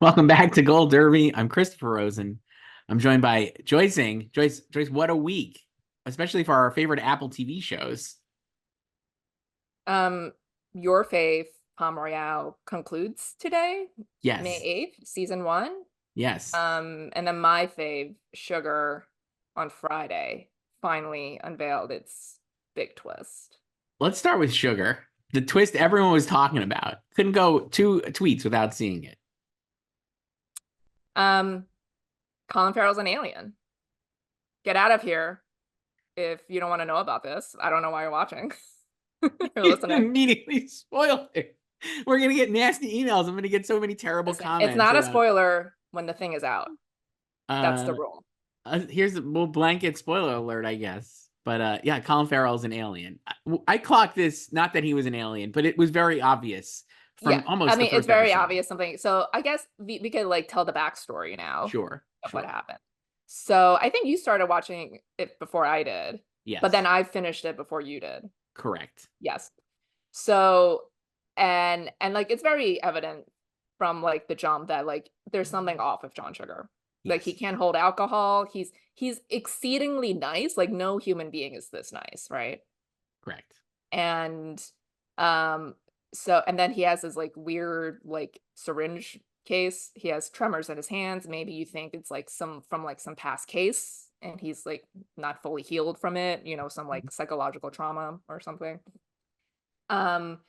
Welcome back to Gold Derby. I'm Christopher Rosen. I'm joined by Joyce. Joyce, what a week, especially for our favorite Apple TV shows. Um, your fave, Palm Royale, concludes today, May Yes, 8th, season one. yes. And then my fave, Sugar, on Friday, finally unveiled its big twist. Let's start with Sugar. The twist everyone was talking about. Couldn't go two tweets without seeing it. Um, Colin Farrell's an alien. Get out of here if you don't want to know about this. I don't know why you're watching or You listening. immediately spoiled it. We're gonna get nasty emails. I'm gonna get so many terrible Listen, it's comments not a about. spoiler when the thing is out. That's the Uh, rule. here's a well, blanket spoiler alert, I guess. But yeah, Colin Farrell's an alien. I clocked this, not that he was an alien, but it was very obvious Yeah, from I almost the mean, it's first very episode. obvious something. So I guess we could like tell the backstory now Sure, of what sure. happened. So I think you started watching it before I did, but then Yes, I finished it before you did. correct. Yes. So and like it's very evident from like the jump that like there's something off with John Sugar. Like he Yes, can't hold alcohol. He's exceedingly nice. Like no human being is this nice, right? correct. And um so and then he has this like weird like syringe case. He has tremors in his hands. Maybe you think it's like some from like some past case and he's like not fully healed from it, some like psychological trauma or something. Um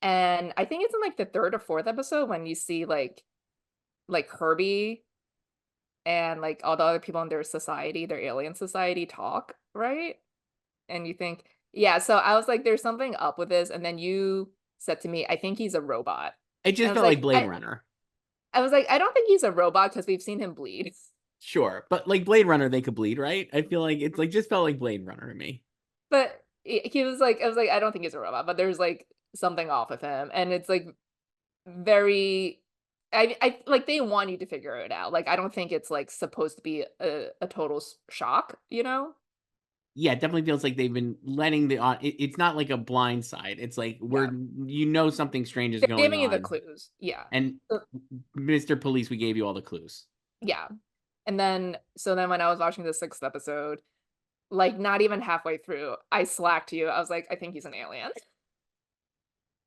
and I think it's in like the third or fourth episode when you see like Herbie and like all the other people in their society, their alien society talk, right? And you think, yeah, so I was like, there's something up with this. And then you said to me, I think he's a robot. It And just felt like Blade Runner. I was like, I don't think he's a robot because we've seen him bleed. Sure, but like Blade Runner, they could bleed, right? I feel like it's like just felt like Blade Runner to me. But he was like, I was like, I don't think he's a robot, but there's like something off with him. And it's like very I like they want you to figure it out. Like I don't think it's like supposed to be a total shock, you know? Yeah, it definitely feels like they've been letting the on. It's not like a blind side. It's like Yeah. something strange is They're going giving you the on, clues. Yeah. and So, Mr. Police, we gave you all the clues. yeah. And then so then when I was watching the sixth episode, like not even halfway through, I slacked you. I was like, I think he's an alien.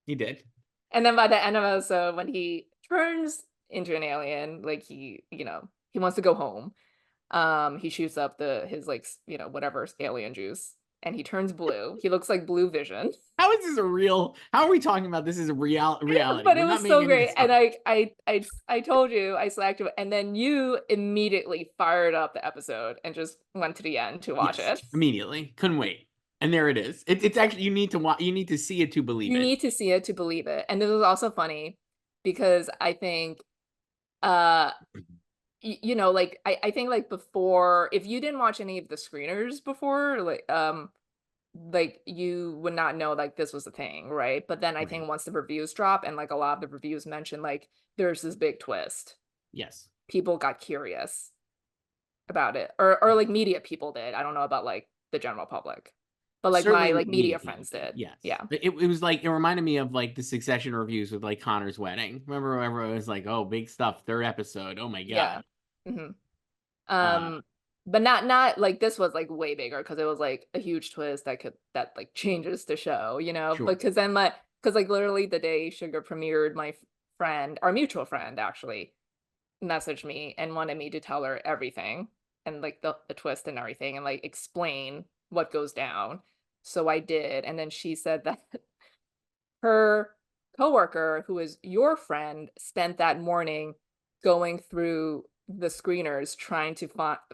He did. And then by the end of the episode, when he turns into an alien, like he wants to go home. He shoots up his like whatever alien juice, and he turns blue. He looks like Blue Vision. How is this a real? How are we talking about this as a reality? But We're it not was making so any great, this and up. I told you I slacked you, and then you immediately fired up the episode and just went to the end to watch Yes, it. immediately. Couldn't wait. And there it is. It's actually you need to watch. You need to see it to believe You it. need to see it to believe it. And this was also funny because I think uh like I think like before, if you didn't watch any of the screeners before, like you would not know like this was a thing, right? But then I Right. think once the reviews drop and like a lot of the reviews mentioned like there's this big twist, Yes. people got curious about it. Or like media people did. I don't know about like the general public. But like my Certainly like media media people friends did. did. Yes. Yeah. It was like it reminded me of like the Succession reviews with like Connor's wedding. Remember everyone was like, "Oh, big stuff, third episode. Oh my Yeah. God." hmm Uh but not like this was like way bigger because it was like a huge twist that like changes the show, sure. because then my because like literally the day Sugar premiered, my friend, our mutual friend actually messaged me and wanted me to tell her everything and like the twist and everything and like explain what goes down. So I did, and then she said that her coworker, who is your friend, spent that morning going through the screeners trying to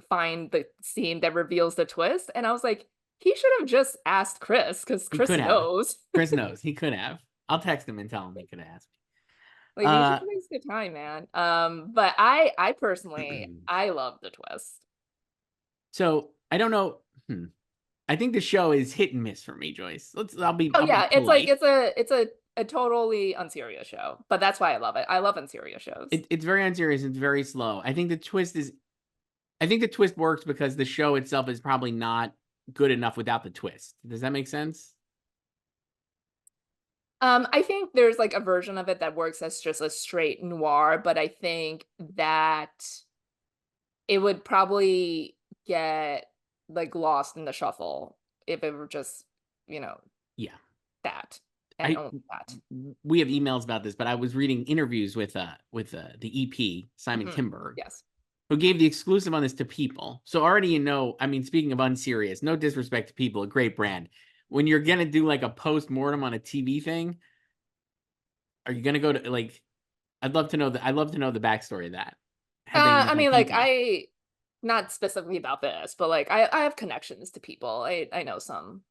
find the scene that reveals the twist. And I was like, he should have just asked Chris because He Chris could have. knows. Chris knows. He could have. I'll text him and tell him he could ask me. Like you should waste your time, man. But I personally I love the twist. So I don't know. I think the show is hit and miss for me, Joyce. Oh I'll be yeah, it's like polite. it's a totally unserious show, but that's why I love it. I love unserious shows. It's very unserious. It's very slow. I think the twist works because the show itself is probably not good enough without the twist. Does that make sense? I think there's like a version of it that works as just a straight noir, but I think that it would probably get like lost in the shuffle if it were just, you know, Yeah. that and I only that. we have emails about this, but I was reading interviews with the EP Simon Mhm. Kinberg, Yes. who gave the exclusive on this to People. So already I mean, speaking of unserious, no disrespect to People, a great brand. When you're gonna do like a post-mortem on a TV thing, are you gonna go to like I'd love to know the backstory of that. Had they I emailed mean, like People? not specifically about this, but like I have connections to people. I know some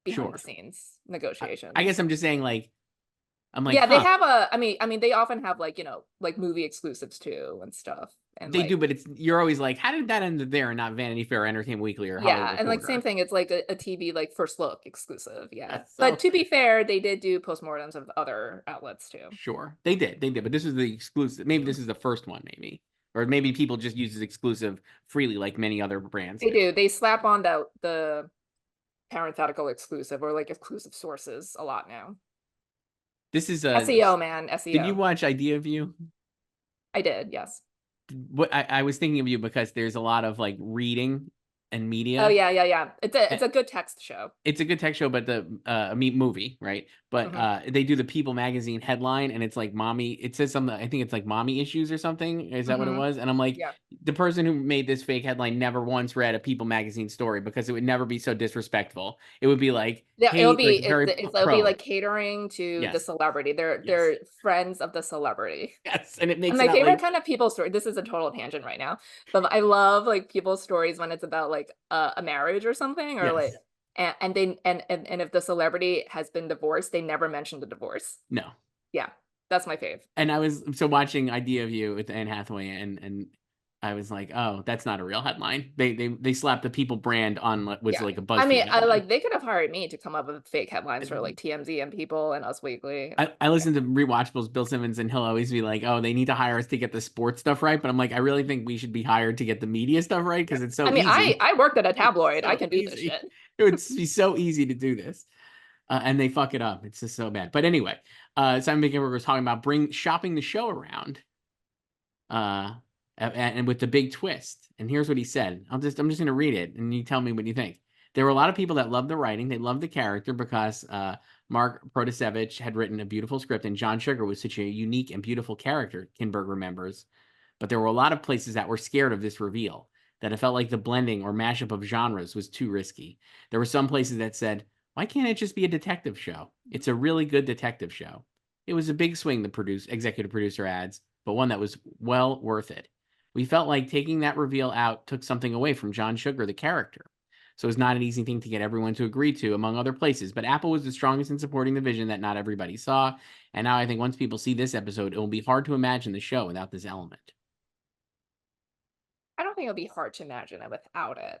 behind the Sure. scenes I guess negotiations. I'm just saying like I'm like, Yeah, they huh, have I mean, they often have like, like movie exclusives too and stuff. And they do, like, but you're always like, how did that end there and not Vanity Fair, Entertainment Weekly, or Hollywood yeah, and like same Reporter? thing, it's like a TV like first look exclusive. Yeah. But So to be fair, they did do postmortems of other outlets too. sure, they did, but this was the exclusive. Maybe this is the first one, maybe, or maybe People just use this exclusive freely, like many other brands They do. do. They slap on the parenthetical exclusive or like exclusive sources a lot now. This is SEO, man, Did you SEO. watch Idea View? I did, yes. What I was thinking of you because there's a lot of like reading and Oh media. yeah, yeah, yeah. It's a good text show. It's a good tech show, but the movie, right? But Hmm. they do the People magazine headline, and it's like mommy. It says something. I think it's like mommy issues or something. Is that what it Hmm. was? And I'm like, Yeah. the person who made this fake headline never once read a People magazine story because it would never be so disrespectful. It would be like Yeah, hate, like very it'll be pro. like catering to the Yes, celebrity. yes, They're friends of the celebrity. yes, and it And makes it my out favorite like kind of people story, this is a total tangent right now, but I love like people's stories when it's about like a marriage or something, or like yes, and if the celebrity has been divorced, they never mention the divorce. no. Yeah, that's my fave. And I was so watching Idea of You with Anne Hathaway, and I was like, oh, that's not a real headline. They slapped the People brand on what was Yeah. like a I BuzzFeed mean, I headline. like they could have hired me to come up with fake headlines for like TMZ and People and Us Weekly. I Yeah. listen to Rewatchables, Bill Simmons, and he'll always be like, "Oh, they need to hire us to get the sports stuff right." But I'm like, I really think we should be hired to get the media stuff right because it's I so mean, easy. I worked at a It's tabloid. I so can do this easy. shit. It would be so easy to do this, and they fuck it up. It's just so bad. But anyway, Simon McKimber was talking about bring shopping the show around, uh, and with the big twist. And here's what he said. I'm just going to read it, and you tell me what you think. There were a lot of people that loved the writing. They loved the character because Mark Protasevich had written a beautiful script, and John Sugar was such a unique and beautiful character, Kinberg remembers. But there were a lot of places that were scared of this reveal, that it felt like the blending or mashup of genres was too risky. There were some places that said, why can't it just be a detective show? It's a really good detective show. It was a big swing, the executive producer adds, but one that was well worth it. We felt like taking that reveal out took something away from John Sugar, the character. So it's not an easy thing to get everyone to agree to, among other places. But Apple was the strongest in supporting the vision that not everybody saw. And now I think once people see this episode, it will be hard to imagine the show without this element. I don't think it'll be hard to imagine it without it.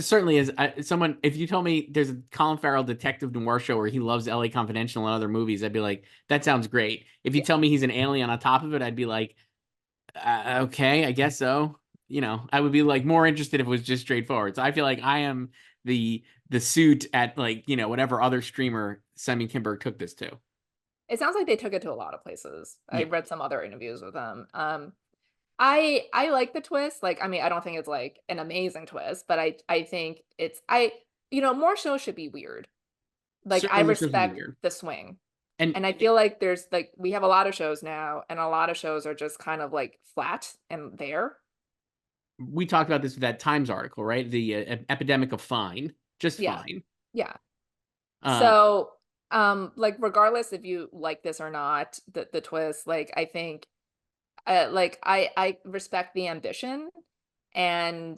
Certainly, as someone, if you told me there's a Colin Farrell detective noir show where he loves LA Confidential and other movies, I'd be like, that sounds great. If you Yeah. tell me he's an alien on top of it, I'd be like, okay, I guess so. You know, I would be like more interested if it was just straightforward. So I feel like I am the suit at like, whatever other streamer Simon Kinberg took this to. It sounds like they took it to a lot of places. I Yeah. read some other interviews with them. I like the twist. Like, I mean, I don't think it's like an amazing twist, but I think more shows should be weird. Like, I Certainly more shows would be respect weird. the swing. And And I feel like there's like we have a lot of shows now, and a lot of shows are just kind of like flat and there. we talked about this with that Times article, right? The epidemic of fine, just Yeah. fine. Yeah. Uh, So, like regardless if you like this or not, the twist, like I think like I respect the ambition, and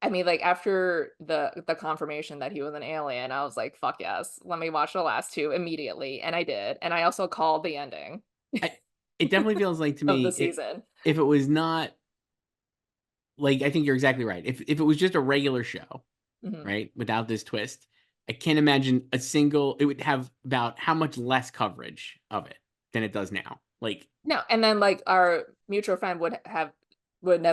I mean like after the confirmation that he was an alien, I was like, fuck yes, let me watch the last two immediately, and I did, and I also called the ending I, it definitely feels like to of me, the season. if it was not like, I think you're exactly right. If it was just a regular show, Mhm. right, without this twist, I can't imagine it would have about how much less coverage of it than it does now. Like No, and then like our mutual friend would have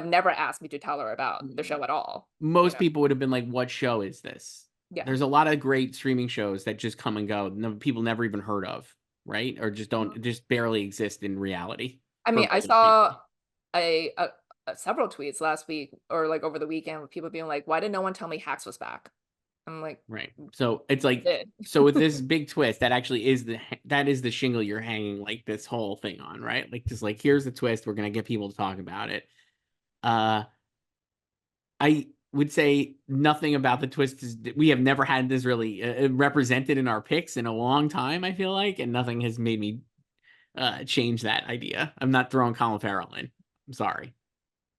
never asked me to tell her about the show at all. most people would have been like, what show is this? Yeah. There's a lot of great streaming shows that just come and go. No, people never even heard of, right? Or just Mhm. don't just barely exist in reality I for mean, I regular saw people. several tweets last week or like over the weekend with people being like, "Why did no one tell me Hacks was back?" I'm like, Right. So it's "We like did." so with this big twist, that actually is that is the shingle you're hanging like this whole thing on, right? Like just like here's the twist, we're gonna get people to talk about it. Uh I would say nothing about the twist is we have never had this really represented in our picks in a long time, I feel like, and nothing has made me change that idea. I'm not throwing Colin Farrell in. I'm sorry.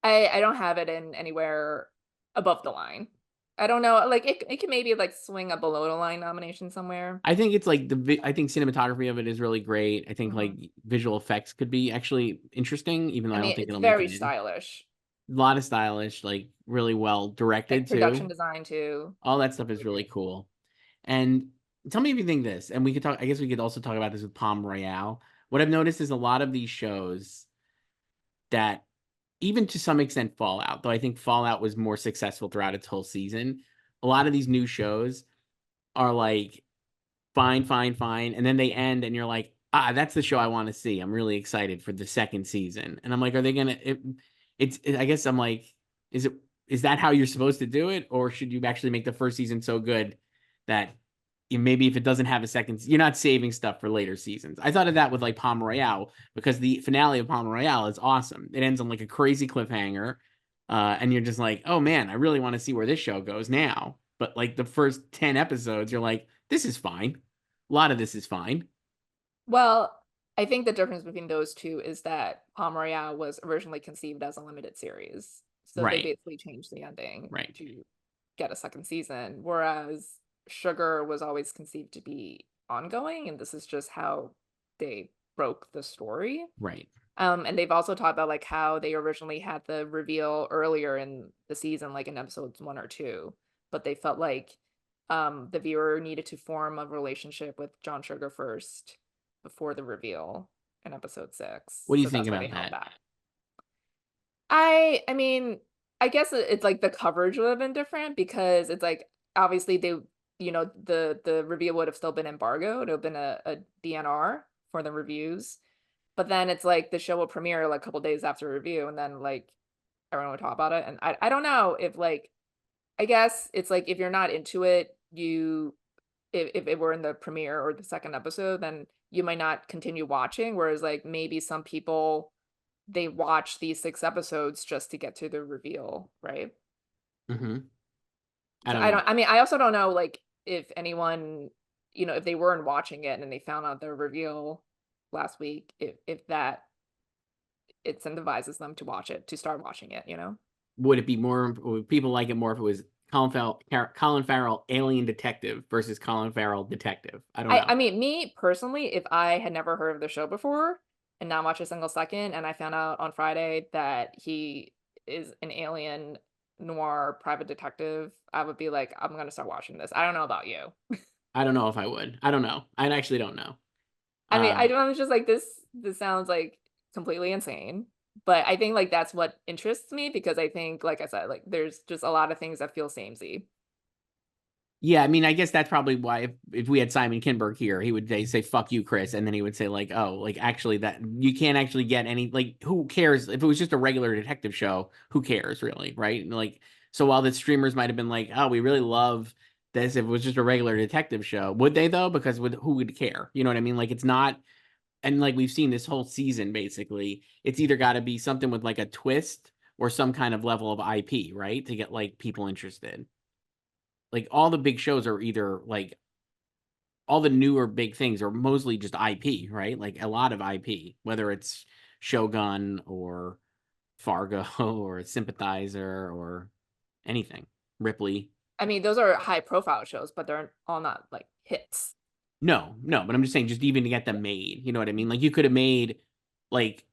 I don't have it in anywhere above the line. I don't know, like, it can maybe, like, swing a below the line nomination somewhere. I think it's like I think cinematography of it is really great. I think like Mhm. visual effects could be actually interesting, even though I I don't mean, think it's it'll make very it in. stylish, A lot of stylish, like really well like, directed production too. design too. All that stuff is Really really great. cool. And tell me if you think this, and we could talk, I guess we could also talk about this with Palm Royale. What I've noticed is a lot of these shows that even to some extent Fallout, though I think Fallout was more successful throughout its whole season. A lot of these new shows are like fine, fine, fine, and then they end, and you're like, ah, that's the show I want to see. I'm really excited for the second season, and I'm like, are they gonna? I guess I'm like, is it is that how you're supposed to do it, or should you actually make the first season so good that maybe if it doesn't have a second, you're not saving stuff for later seasons. I thought of that with like Palm Royale because the finale of Palm Royale is awesome. It ends on like a crazy cliffhanger, and you're just like, oh man, I really want to see where this show goes now. But like the first 10 episodes, you're like, this is fine. A lot of this is fine. Well, I think the difference between those 2 is that Palm Royale was originally conceived as a limited series, so they Right. basically changed the ending Right. to get a second season, whereas Sugar was always conceived to be ongoing, and this is just how they broke the story. Right. And they've also talked about, like, how they originally had the reveal earlier in the season, like, in episodes 1 or 2, but they felt like, the viewer needed to form a relationship with John Sugar first before the reveal in episode 6, What do you so think that's why they about held that? back. I mean, I guess it's, like, the coverage would have been different because it's, like, obviously they the reveal would have still been embargoed, it would have been a DNR for the reviews, but then it's like the show will premiere, like, a couple days after review, and then, like, everyone would talk about it, and I don't know if, like, I guess it's like if you're not into it, if it were in the premiere or the second episode, then you might not continue watching, whereas, like, maybe some people, they watch these 6 episodes just to get to the reveal, right? Hmm. I So don't know. I mean, I also don't know, like, if anyone, if they weren't watching it and they found out the reveal last week, if that incentivizes them to watch it, to start watching it, you know? Would it be more? Would people like it more if it was Colin Farrell, alien detective versus Colin Farrell, detective? I don't know. I mean, me personally, if I had never heard of the show before and not watched a single second, and I found out on Friday that he is an alien noir private detective, I would be like, I'm gonna start watching this. I don't know about you. I don't know if I would. I don't know. I actually don't know. I mean, Uh, I was just like, this sounds like completely insane. But I think like that's what interests me because I think, like I said, like there's just a lot of things that feel samey. Yeah, I mean, I guess that's probably why if we had Simon Kinberg here, he would say "fuck you, Chris," and then he would say like, "Oh, like actually that you can't actually get any like who cares if it was just a regular detective show? Who cares really, right?" And like, so while the streamers might have been like, "Oh, we really love this," if it was just a regular detective show, would they though? Because who would care? You know what I mean? Like, it's not, and like we've seen this whole season, basically, it's either got to be something with like a twist or some kind of level of IP, right, to get like people interested. Like all the big shows are either like all the newer big things are mostly just IP, right? Like a lot of IP, whether it's Shogun or Fargo or Sympathizer or anything. Ripley. I mean, those are high profile shows, but they're all not like hits. No, no, but I'm just saying, just even to get them made, you know what I mean? Like you could have made like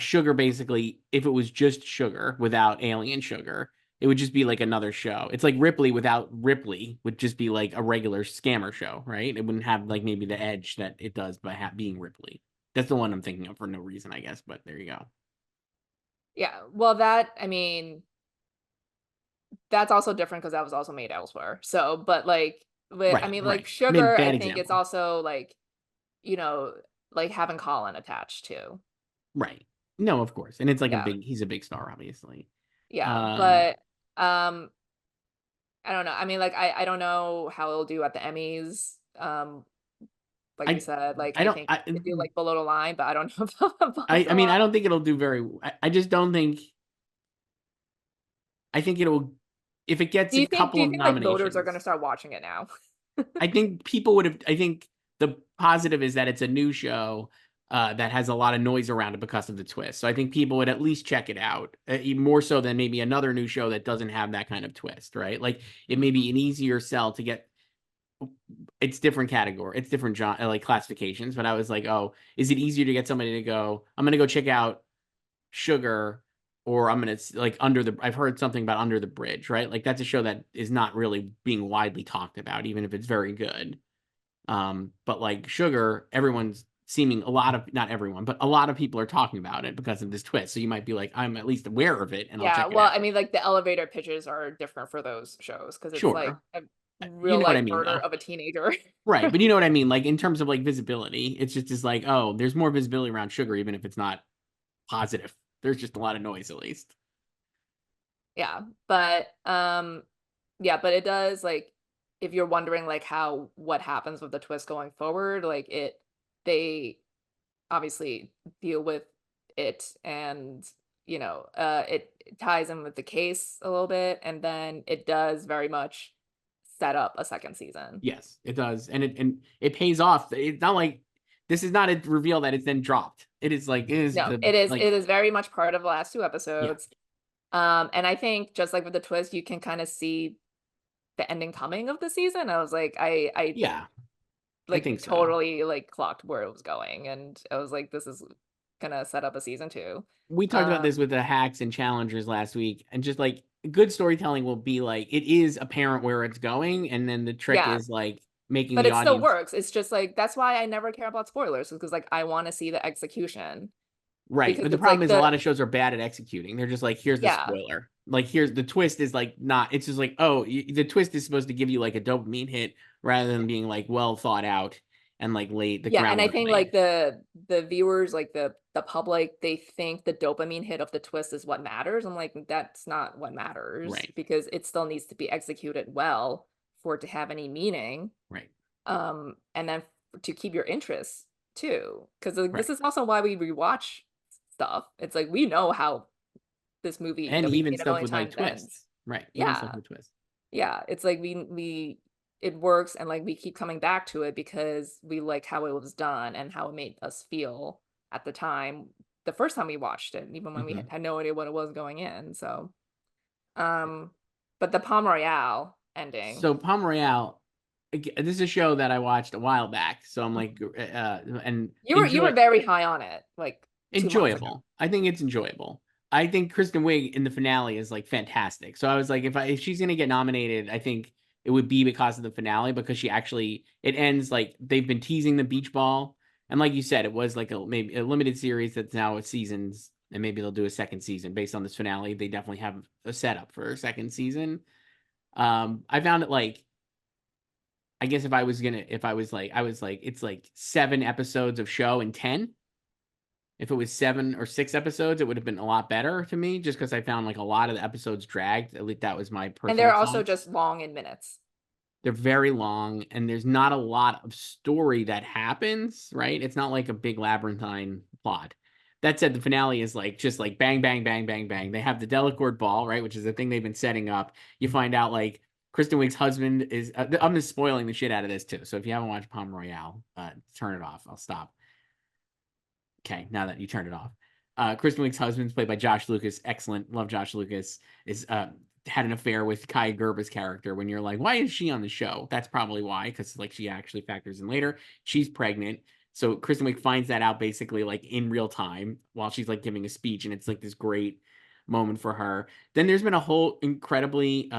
Sugar, basically, if it was just Sugar without Alien Sugar, it would just be like another show. It's like Ripley without Ripley would just be like a regular scammer show, right? It wouldn't have like maybe the edge that it does by being Ripley. That's the one I'm thinking of for no reason, I guess, but there you go. Yeah. Well, that I mean, that's also different because that was also made elsewhere. So, but I Right, mean, like right. I mean, Sugar, I bad think it's example. also like, you know, like having Colin attached too. Right. No, of course. And it's like Yeah, he's a big star, obviously. yeah. Um, But I don't know. I mean, like I don't know how it'll do at the Emmys. Like we I said, like I I don't think it could do like below the line, but I don't know about above I the mean, line. I don't think it'll do I just don't think I think it'll if it gets Do a you think? Do couple you of think like voters are going to nominations. start watching it now? I think people would have. I think the positive is that it's a new show that has a lot of noise around it because of the twist. So I think people would at least check it out, even more so than maybe another new show that doesn't have that kind of twist, right? Like it may be an easier sell to get. It's different category, it's different genre, like classifications. But I was like, oh, is it easier to get somebody to go? I'm gonna go check out Sugar, or I'm gonna like Under the. I've heard something about Under the Bridge, right? Like that's a show that is not really being widely talked about, even if it's very good. But like Sugar, everyone's seeming a lot of not everyone, but a lot of people are talking about it because of this twist. So you might be like, I'm at least aware of it and I'll Yeah, check it well, out. I mean, like the elevator pitches are different for those shows because it's like Sure. a You real know what I life mean murder though. of a teenager. Right. But you know what I mean? Like in terms of like visibility, it's just like, oh, there's more visibility around Sugar, even if it's not positive. There's just a lot of noise at least. Yeah, but yeah, but it does like if you're wondering like how what happens with the twist going forward, like they obviously deal with it and it ties in with the case a little bit and then it does very much set up a second season. Yes, it does. And it pays off. It's not like this is not a reveal that it's then dropped. It is like it is No, the it like is very much part of the last two yeah. episodes. And I think just like with the twist, you can kind of see the ending coming of the season. I was like, I Yeah, I like think so. totally like clocked where it was going, and I was like, this is gonna set up a season two. We talked about this Um, with the hacks and challengers last week, and just like good storytelling will be like it is apparent where it's going, and then the trick yeah, is like making but the it still audience works. It's just like that's why I never care about spoilers because like I want to see the execution right. because But the it's problem like is a the lot of shows are bad at executing. They're just like, here's the yeah spoiler. Like here's the twist is like not. It's just like oh, the twist is supposed to give you like a dopamine hit rather than being like well thought out and like laid the yeah, and I groundwork think laid. like the viewers like the public they think the dopamine hit of the twist is what matters. I'm like that's not what matters Right. because it still needs to be executed well for it to have any meaning. Right. And then to keep your interest too, because like, this Right. is also why we rewatch stuff. It's like we know how this movie And that we've even seen a stuff million with like times ends. twists. Right. Even stuff Yeah, with twists. yeah. It's like we it works, and like we keep coming back to it because we like how it was done and how it made us feel at the time. The first time we watched it, even when we Hmm. had no idea what it was going in. So, um, but the Palm Royale ending. So Palm Royale, this is a show that I watched a while back. So I'm like, and You were very high on it like 2 months ago. enjoyable. I think it's enjoyable. I think Kristen Wiig in the finale is like fantastic. So I was like, if she's gonna get nominated, I think it would be because of the finale because she actually it ends like they've been teasing the beach ball, and like you said, it was like maybe a limited series that's now a seasons, and maybe they'll do a second season based on this finale. They definitely have a setup for a second season. I found it like I guess if I was like it's like 7 episodes of show and 10. If it was 7 or 6 episodes, it would have been a lot better to me just because I found like a lot of the episodes dragged. At least that was my And personal they're also thoughts. just long in minutes. They're very long and there's not a lot of story that happens, right? It's not like a big labyrinthine plot. That said, the finale is like just like bang, bang, bang, bang, bang. They have the Delacourt ball, right? Which is the thing they've been setting up. You find out like Kristen Wiig's husband is. I'm just spoiling the shit out of this too. So if you haven't watched Palm Royale, turn it off. I'll stop. Okay, now that you turned it off. Kristen Wiig's husband's played by Josh Lucas. Excellent. Love Josh Lucas. Is had an affair with Kai Gerba's character. When you're like, why is she on the show? That's probably why, because like she actually factors in later. She's pregnant. So Kristen Wiig finds that out basically like in real time while she's like giving a speech, and it's like this great moment for her. Then there's been a whole incredibly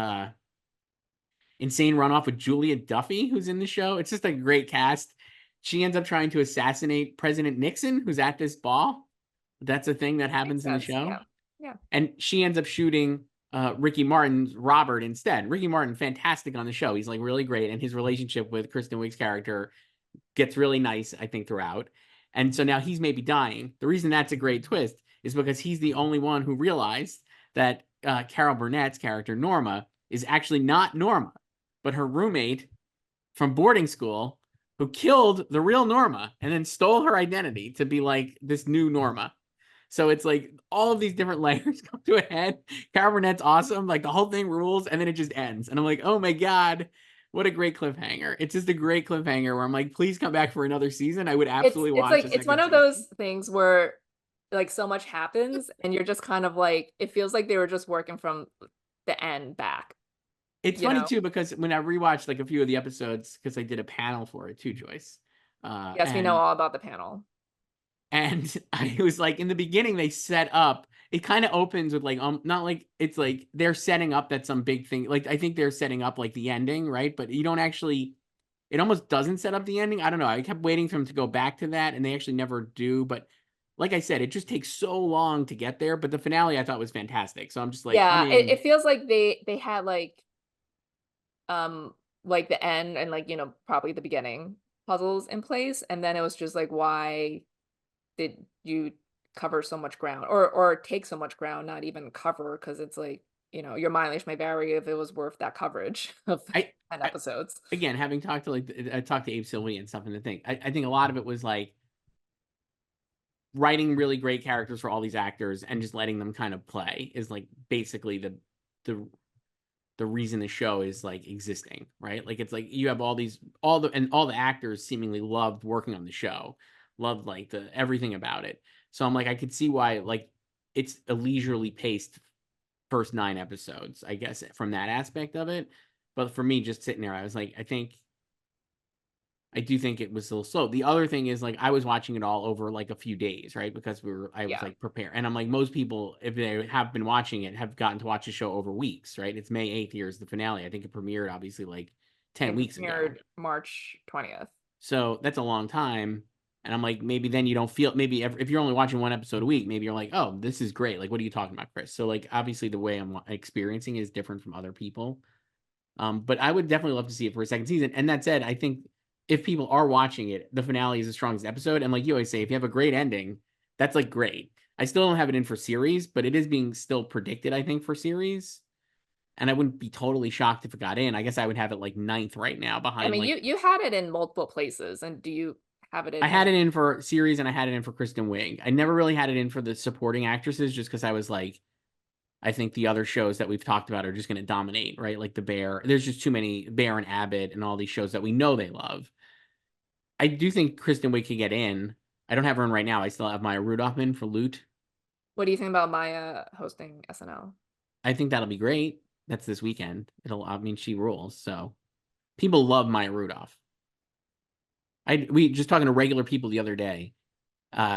insane runoff with Julia Duffy, who's in the show. It's just a great cast. She ends up trying to assassinate President Nixon, who's at this ball. That's a thing that Makes happens in the sense. show. Yeah. Yeah. And she ends up shooting Ricky Martin's Robert instead. Ricky Martin, fantastic on the show. He's like really great, and his relationship with Kristen Wiig's character gets really nice, I think, throughout. And so now he's maybe dying. The reason that's a great twist is because he's the only one who realized that Carol Burnett's character, Norma, is actually not Norma, but her roommate from boarding school who killed the real Norma and then stole her identity to be like this new Norma. So it's like all of these different layers come to a head. Carol Burnett's awesome. Like the whole thing rules, and then it just ends. And I'm like, oh my God, what a great cliffhanger. It's just a great cliffhanger where I'm like, please come back for another season. I would absolutely It's watch like a it's one second of season. those things where like so much happens and you're just kind of like it feels like they were just working from the end back, It's you funny know? too, because when I rewatched like a few of the episodes, because I did a panel for it too, Joyce. Yes, we know And all about the panel. I was like, in the beginning, they set up, it kind of opens with like, not like it's like they're setting up that some big thing. Like, I think they're setting up like the ending, right? But you don't actually, it almost doesn't set up the ending. I don't know. I kept waiting for them to go back to that, and they actually never do. But like I said, it just takes so long to get there. But the finale I thought was fantastic. So I'm just like, I'm Yeah, in. it feels like they had like the end and like, you know, probably the beginning puzzles in place, and then it was just like why did you cover so much ground or take so much ground, not even cover because it's like, you know, your mileage may vary if it was worth that coverage of I, 10 I episodes. again, having talked to like, I talked to Abe Sylvie and stuff, and the thing, I think a lot of it was like writing really great characters for all these actors and just letting them kind of play is like basically the the reason the show is like existing, right? Like it's like you have all the actors seemingly loved working on the show, loved like the everything about it. So I'm like, I could see why like it's a leisurely paced first 9 episodes, I guess, from that aspect of it. But for me, just sitting there, I was like, I do think it was a little slow. The other thing is like I was watching it all over like a few days, right? Because I was Yeah, like prepared. And I'm like, most people, if they have been watching it, have gotten to watch the show over weeks, right? It's May 8th, here's the finale. I think it premiered obviously like I 10 think it weeks ago. premiered March 20th. So that's a long time. And I'm like, maybe then you don't feel, maybe if you're only watching 1 episode a week, maybe you're like, oh, this is great. Like, what are you talking about, Chris? So like, obviously the way I'm experiencing is different from other people. But I would definitely love to see it for a second season. And that said, I think if people are watching it, the finale is the strongest episode. And like you always say, if you have a great ending, that's like great. I still don't have it in for series, but it is being still predicted, I think, for series. And I wouldn't be totally shocked if it got in. I guess I would have it like ninth right now I behind mean, like you had it in multiple places, and do you have it I in had any? it in for series and I had it in for Kristen Wiig. I never really had it in for the supporting actresses just because I was like, I think the other shows that we've talked about are just going to dominate, right? Like The Bear. There's just too many Bear and Abbott and all these shows that we know they love. I do think Kristen Wiig could get in. I don't have her in right now. I still have Maya Rudolph in for Loot. What do you think about Maya hosting SNL? I think that'll be great. That's this weekend. I mean, she rules. So people love Maya Rudolph. We just talking to regular people the other day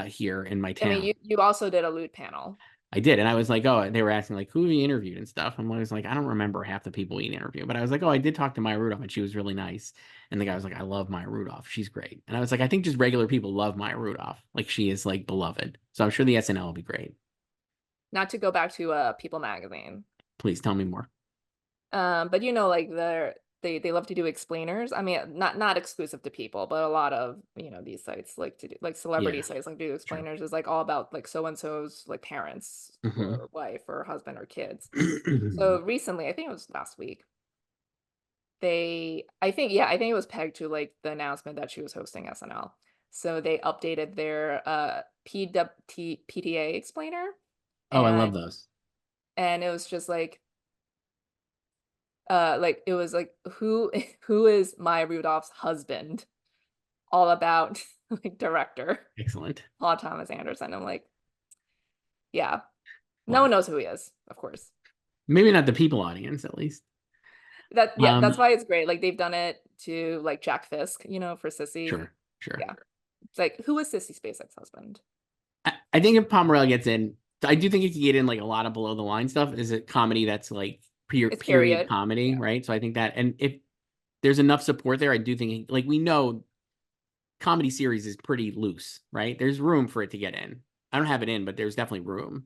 here in my I mean, town. you also did a lewd panel. I did. And I was like, oh, they were asking, like, who have you interviewed and stuff. I'm always like, I don't remember half the people we interviewed. But I was like, oh, I did talk to Maya Rudolph and she was really nice. And the guy was like, I love Maya Rudolph. She's great. And I was like, I think just regular people love Maya Rudolph. Like, she is like beloved. So I'm sure the SNL will be great. Not to go back to People Magazine. Please tell me more. But you know, like they love to do explainers. I mean, not exclusive to People, but a lot of, you know, these sites like to do like celebrity Yeah, sites like do sure. explainers is like all about like so and so's like parents Hmm. or wife or husband or kids. So recently, I think it was last week, I think it was pegged to like the announcement that she was hosting SNL. So they updated their PTA explainer, Oh, I and love those. it was just like it was like who who is Maya Rudolph's husband? All about like director Excellent. Paul Thomas Anderson. I'm like, yeah, no one Wow. knows who he is, of course. Maybe not the people audience, at least. Yeah, that's Um, why it's great. Like they've done it to like Jack Fisk, you know, for Sissy. sure, sure. Yeah. It's like, who is Sissy Spacek's husband? I think if Pomerelle gets in, I do think it could get in like a lot of below the line stuff. Is it comedy that's like It's period period. comedy, Yeah. right? So I think that, and if there's enough support there, I do think like we know comedy series is pretty loose, right? There's room for it to get in. I don't have it in, but there's definitely room.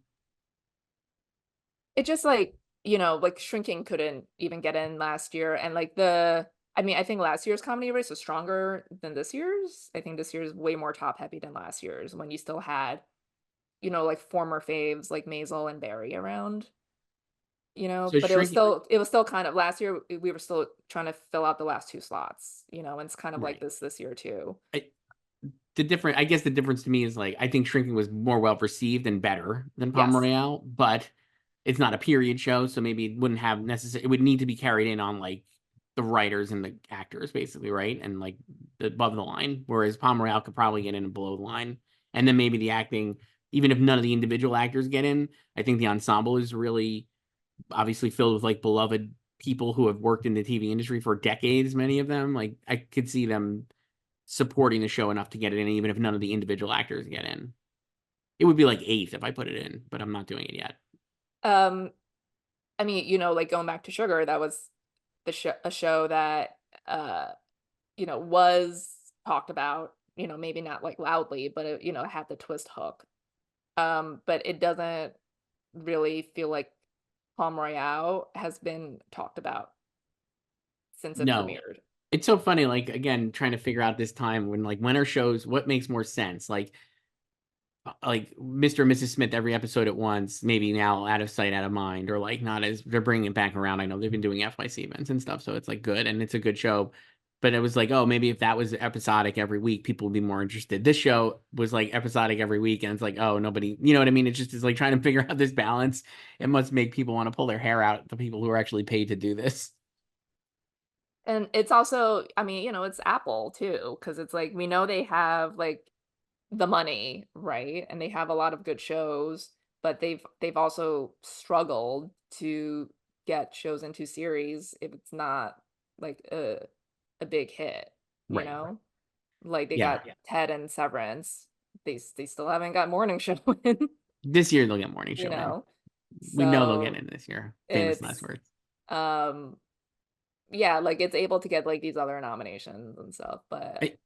It just like you know, like Shrinking couldn't even get in last year, and like I mean, I think last year's comedy race was stronger than this year's. I think this year's way more top heavy than last year's when you still had, you know, like former faves like Maisel and Barry around, you know, So but it was Shrinking, still kind of last year we were still trying to fill out the last two slots, you know, and it's kind of like right. this year too. I guess the difference to me is like I think Shrinking was more well received and better than Palm Yes. Royale, but it's not a period show, so maybe it wouldn't have necessary. It would need to be carried in on like the writers and the actors, basically, right? And like above the line, whereas Palm Royale could probably get in and below the line, and then maybe the acting, even if none of the individual actors get in, I think the ensemble is really obviously filled with like beloved people who have worked in the TV industry for decades. Many of them, like I could see them supporting the show enough to get it in, even if none of the individual actors get in. It would be like eighth if I put it in, but I'm not doing it yet. Um, I mean, you know, like going back to Sugar, that was a show that uh, you know, was talked about, you know, maybe not like loudly, but it, you know, had the twist hook. But it doesn't really feel like Palm Royale has been talked about since it No, premiered. it's so funny. Like again, trying to figure out this time when are shows what makes more sense. Like Mr. and Mrs. Smith every episode at once, maybe now out of sight, out of mind, or like not as they're bringing it back around. I know they've been doing FYC events and stuff, so it's like good and it's a good show. But it was like, oh, maybe if that was episodic every week, people would be more interested. This show was like episodic every week, and it's like, oh, nobody, you know what I mean? It's just is like trying to figure out this balance. It must make people want to pull their hair out, the people who are actually paid to do this. And it's also, I mean, you know, it's Apple too, because it's like we know they have like the money, right? And they have a lot of good shows, but they've also struggled to get shows into series if it's not like a big hit, you Right. know? Like they Yeah. got Ted and Severance. They still haven't got Morning Show in, This year they'll get morning you show in. know? We know they'll get So in this year. Famous last it's words. um yeah, like it's able to get like these other nominations and stuff, I,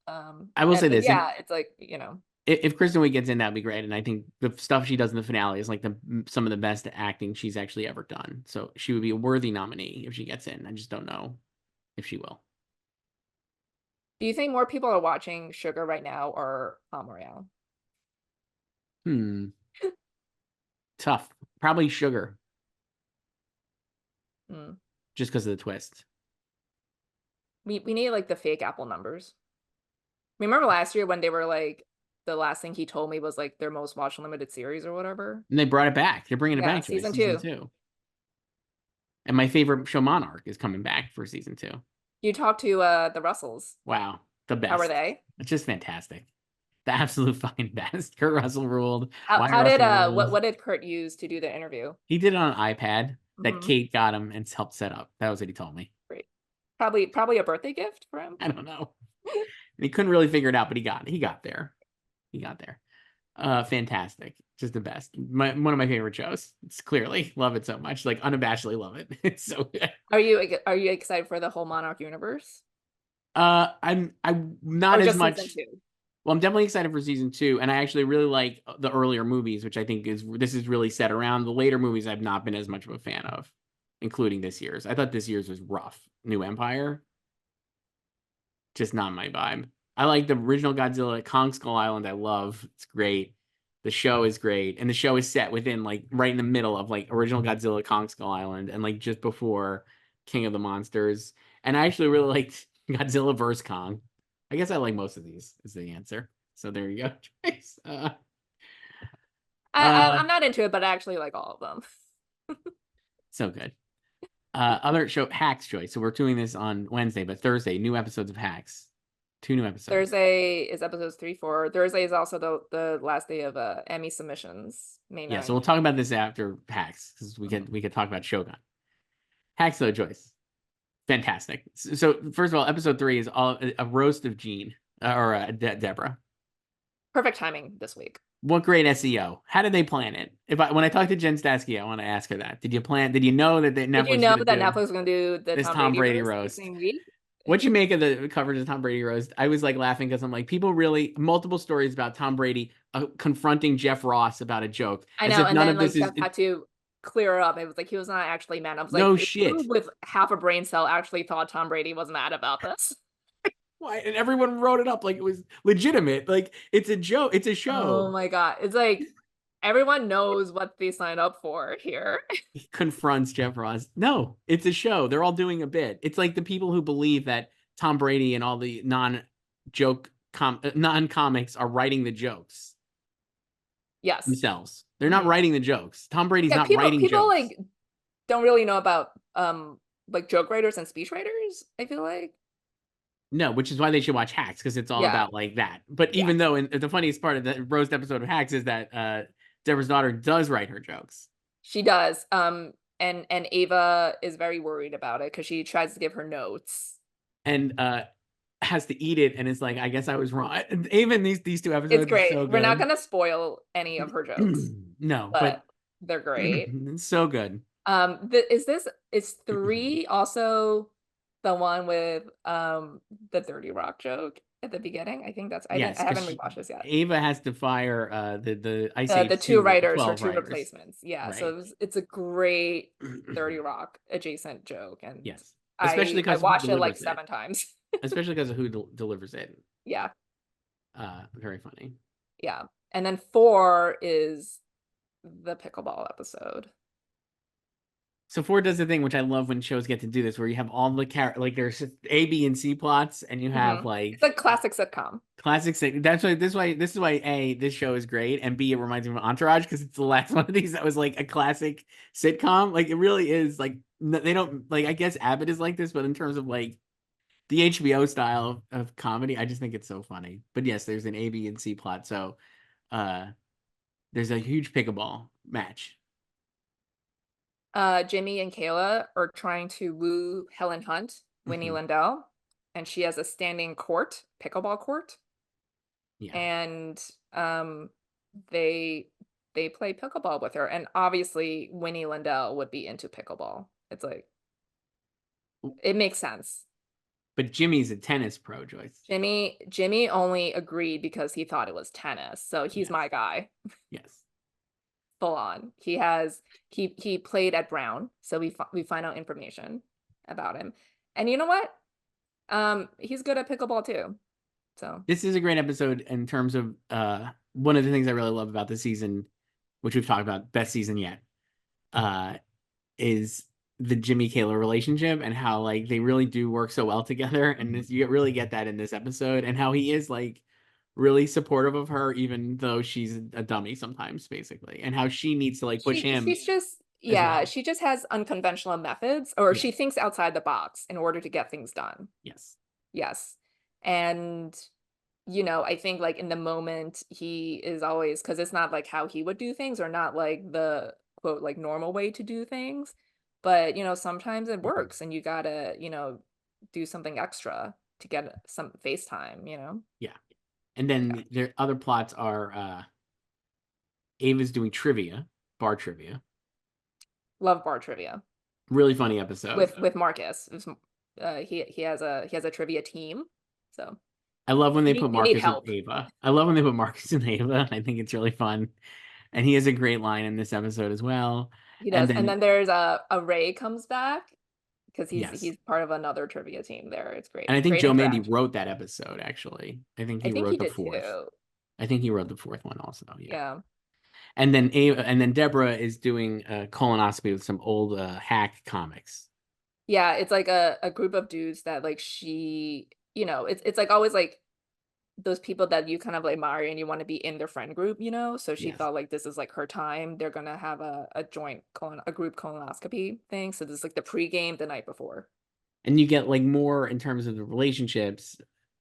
I will say but this: yeah, it's like, you know, if Kristen Wiig gets in, that'd be great. And I think the stuff she does in the finale is like some of the best acting she's actually ever done. So she would be a worthy nominee if she gets in. I just don't know if she will. do you think more people are watching Sugar right now or Palm Royale? Hmm, tough. Probably Sugar, Hmm. just because of the twist. We need like the fake Apple numbers. Remember last year when they were like the last thing he told me was like their most watched limited series or whatever? And they brought it back. They're bringing it Yeah, back, Joyce, season season 2. 2. And my favorite show, Monarch, is coming back for season 2. You talked to the Russells. Wow, the How are best. they? It's just fantastic. The absolute fucking best. Kurt Russell ruled. Wyatt How did Russell ruled. what did Kurt use to do the interview? He did it on an iPad that Hmm. Kate got him and helped set up. That was what he told me. Great. Probably a birthday gift for him. I don't know. And he couldn't really figure it out, but he got there. He got there. Fantastic. Just the best. One of my favorite shows. It's clearly love it so much. Like unabashedly love it. It's so good. Are you excited for the whole Monarch universe I'm not or as just season much. 2? Well, I'm definitely excited for season 2, and I actually really like the earlier movies, which I think this is really set around. The later movies I've not been as much of a fan of, including this year's. I thought this year's was rough. New Empire, just not my vibe. I like the original Godzilla, Kong Skull Island. I love. It's great. The show is great, and the show is set within like right in the middle of like original Godzilla, Kong Skull Island, and like just before King of the Monsters. And I actually really liked Godzilla vs Kong. I guess I like most of these. Is the answer. So there you go. Trace. I'm not into it, but I actually like all of them. So good. Other show Hacks Choice. So we're doing this on Wednesday, but Thursday, new episodes of Hacks. 2 new episodes. Thursday is episodes 3, 4. Thursday is also the last day of Emmy submissions, May Yeah, 9th. so we'll talk about this after Hacks because we could talk about Shōgun. Hacks though, Joyce. Fantastic. So first of all, episode 3 is all a roast of Jean or Deborah. Perfect timing this week. What great SEO. How did they plan it? When I talk to Jen Statsky, I want to ask her that. Did you know that Did you Netflix know going to that do Netflix was going to do the this Tom Tom Brady Brady roast the roast? same week? What you make of the coverage of Tom Brady roast? I was like laughing because I'm like, people really multiple stories about Tom Brady confronting Jeff Ross about a joke, I as know, if and none then of like this is Jeff had to clear up. It was like he was not actually mad. I was like, No if you shit. with half a brain cell actually thought Tom Brady was mad about this. Why? And everyone wrote it up like it was legitimate. Like it's a joke. It's a Oh show. my God. It's like everyone knows what they signed up for here. He confronts Jeff Ross. No, it's a show. They're all doing a bit. It's like the people who believe that Tom Brady and all the non-comics are writing the jokes Yes. themselves. They're not Mhm. writing the jokes. Tom Brady's Yeah, not writing people jokes. like don't really know about like joke writers and speech writers, I feel like. No, which is why they should watch Hacks because it's all Yeah. about like that. But Yes. even though, and the funniest part of the roast episode of Hacks is that Deborah's daughter does write her jokes She does. And Ava is very worried about it because she tries to give her notes. and has to eat it, and it's like, I guess I was wrong. And even these two It's episodes are great. so We're not good. gonna spoil any of her jokes, No, but but they're great. it's so good. Is 3 also the one with the 30 Rock joke at the beginning? I think that's I Yes, haven't because rewatched this yet. Ava has to fire the Ice The Age 2 2 writers, her 12 2 writers. replacements. Yeah, so Right. it's a great 30 Rock adjacent joke, and Yes. Especially I because of who watched it like delivers it. 7 times. Especially because of who delivers it. Yeah, Very funny. yeah. And then 4 is the pickleball episode. So Ford does the thing which I love when shows get to do this, where you have all the like there's A, B, and C plots, and you have It's a like classic sitcom. classic. That's why this is why A, this show is great, and B, it reminds me of Entourage because it's the last one of these that was like a classic sitcom. Like it really is. Like they don't like. I guess Abbott is like this, but in terms of like the HBO style of comedy, I just think it's so funny. But yes, there's an A, B, and C plot. So uh there's a huge pickleball match. Jimmy and Kayla are trying to woo Helen Hunt, Winnie Mhm. Lindell, and she has a standing court, pickleball court, Yeah. and they they play pickleball with her, and obviously Winnie Lindell would be into pickleball. It's like it makes sense. But Jimmy's a tennis pro, Joyce. Jimmy only agreed because he thought it was tennis, so he's Yes. my guy. Yes. Full on. He played at Brown, so we find out information about him. And you know what? He's good at pickleball too. So This is a great episode in terms of one of the things I really love about the season, which we've talked about, best season yet, uh, is the Jimmy Kayla relationship and how like they really do work so well together. And this, you really get that in this episode, and how he is like really supportive of her, even though she's a dummy sometimes, basically, and how she needs to like push him she's just as yeah, well. she just has unconventional methods, or Yeah. she thinks outside the box in order to get things done. Yes. Yes. And I think like in the moment he is always because it's not like how he would do things or not like the quote like normal way to do things. But sometimes it Mhm. works and you gotta, do something extra to get some FaceTime. Yeah. And then Yeah. their other plots are Ava's doing trivia, bar trivia. Love bar trivia Really funny episode. with Marcus. He has a trivia team. So I love when they put they need Marcus with help. Ava. I love when they put Marcus and Ava. I think it's really fun. And he has a great line in this episode as well. He And does. And then then, there's a Ray comes back because yes. he's part of another trivia team there. It's And great. I think Great Joe Mandy interaction. wrote that episode, actually. I think I he think he wrote the did fourth. too. I think he wrote the fourth one also. Yeah. Yeah. And then Deborah is doing a colonoscopy with some old hack comics. Yeah, it's like a group of dudes that like it's like always like those people that you kind of like admire and you want to be in their friend group. So she Yes. felt like this is like her time. They're gonna have a group colonoscopy thing. So this is like the pregame the night before. And you get like more in terms of the relationships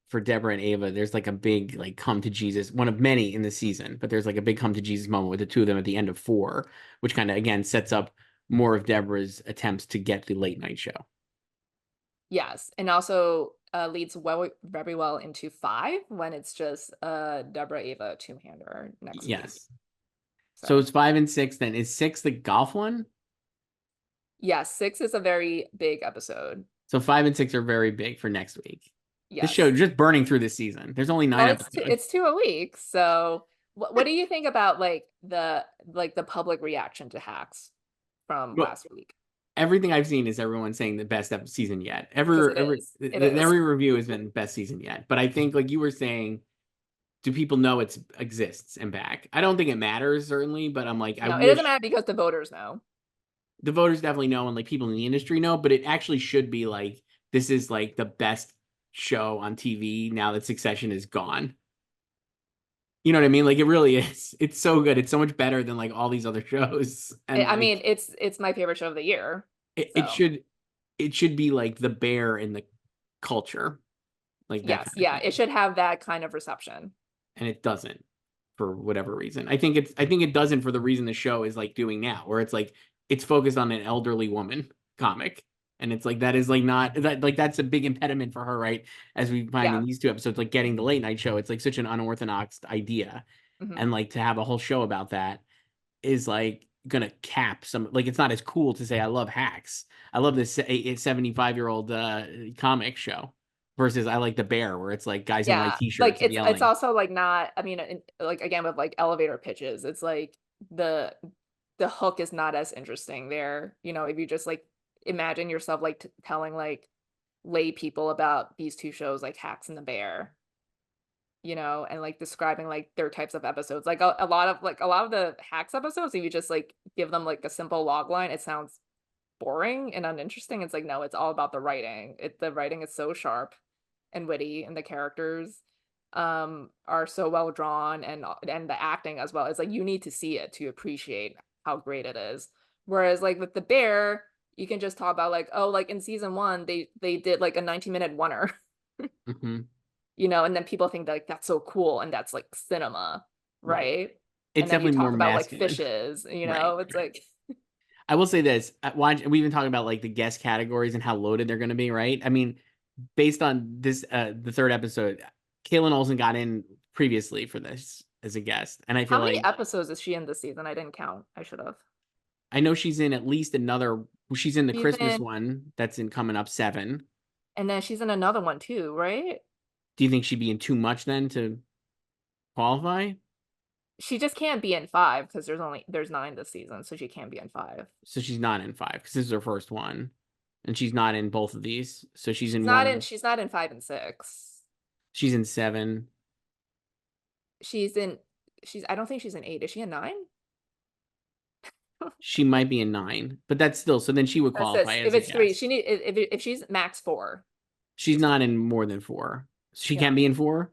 for Deborah and Ava. There's like a big like come to Jesus, one of many in the season, but there's like a big come to Jesus moment with the two of them at the end of 4, which kind of again sets up more of Deborah's attempts to get the late night show. Yes. And also leads very well into 5 when it's just Deborah Ava two-hander next week. Yes. So So it's 5 and 6 then. Is 6 the golf one? yes, 6 is a very big episode. So 5 and 6 are very big for next week. This show Yes. just burning through this season. There's only 9 Well, episodes. it's 2 a week. So what do you think about like the public reaction to hacks? from Well, last week. everything I've seen is everyone saying the best season yet. Because it is. It is. Every review has been best season yet. But I think, like you were saying, do people know it exists and back? I don't think it matters, certainly, but I'm like, I No, it doesn't wish matter because the voters know. the voters definitely know and like people in the industry know, but it actually should be like this is like the best show on TV now that Succession is gone. You know what I mean? Like it really is. It's so good. It's so much better than like all these other shows. And I mean, like it's my favorite show of the year. it So should be like the bear in the culture, like that yes, kind of yeah, it thing. should have that kind of reception. And it doesn't for whatever reason. I think it doesn't for the reason the show is like doing now, where it's like it's focused on an elderly woman comic. And it's like that is like not that like that's a big impediment for her, right? As we find Yeah. in these two episodes, like getting the late night show, it's like such an unorthodox idea. Hmm. And like to have a whole show about that is like gonna cap some like it's not as cool to say I love hacks. I love this 75-year-old comic show versus I like the bear where it's like guys in white Yeah, like t-shirts it's yelling. also like not, I mean, like again with like elevator pitches, it's like the the hook is not as interesting there. You know, if you just like imagine yourself like telling like lay people about these two shows like Hacks and the Bear, you know, and like describing like their types of episodes. Like a lot of the Hacks episodes, if you just like give them like a simple log line, it sounds boring and uninteresting. It's like no, it's all about the writing. The writing is so sharp and witty, and the characters are so well drawn, and the acting as well. It's like you need to see it to appreciate how great it is. Whereas like with the bear, you can just talk about like, oh, like in season one, they did like a 90-minute oneer, Hmm. you know, and then people think that, like that's so cool and that's like cinema, Right. right? It's And then you definitely more talk about like masculine. fishes, you Right. know, it's Right. like I will say this. Watch, we even talking about like the guest categories and how loaded they're going to be, right? I mean, based on this, the third episode, Kaylin Olsen got in previously for this as a guest. And I how feel many like episodes is she in this season? I didn't count. I should have. I know she's in at least another, she's in the She's Christmas in, one that's in coming up 7. and then she's in another one too, right? Do you think she'd be in too much then to qualify? She just can't be in five because there's nine this season, so she can't be in five. So she's not in 5 because this is her first one. And she's not in both of these. So she's She's in not in one, she's not in 5 and 6. she's in 7. She's in she's I don't think she's in 8. Is she in 9? She might be in 9, but that's still so then she would It qualify says if as a it's 3, guest. she need if she's max 4. She's not in more than 4. She Yeah. can be in 4.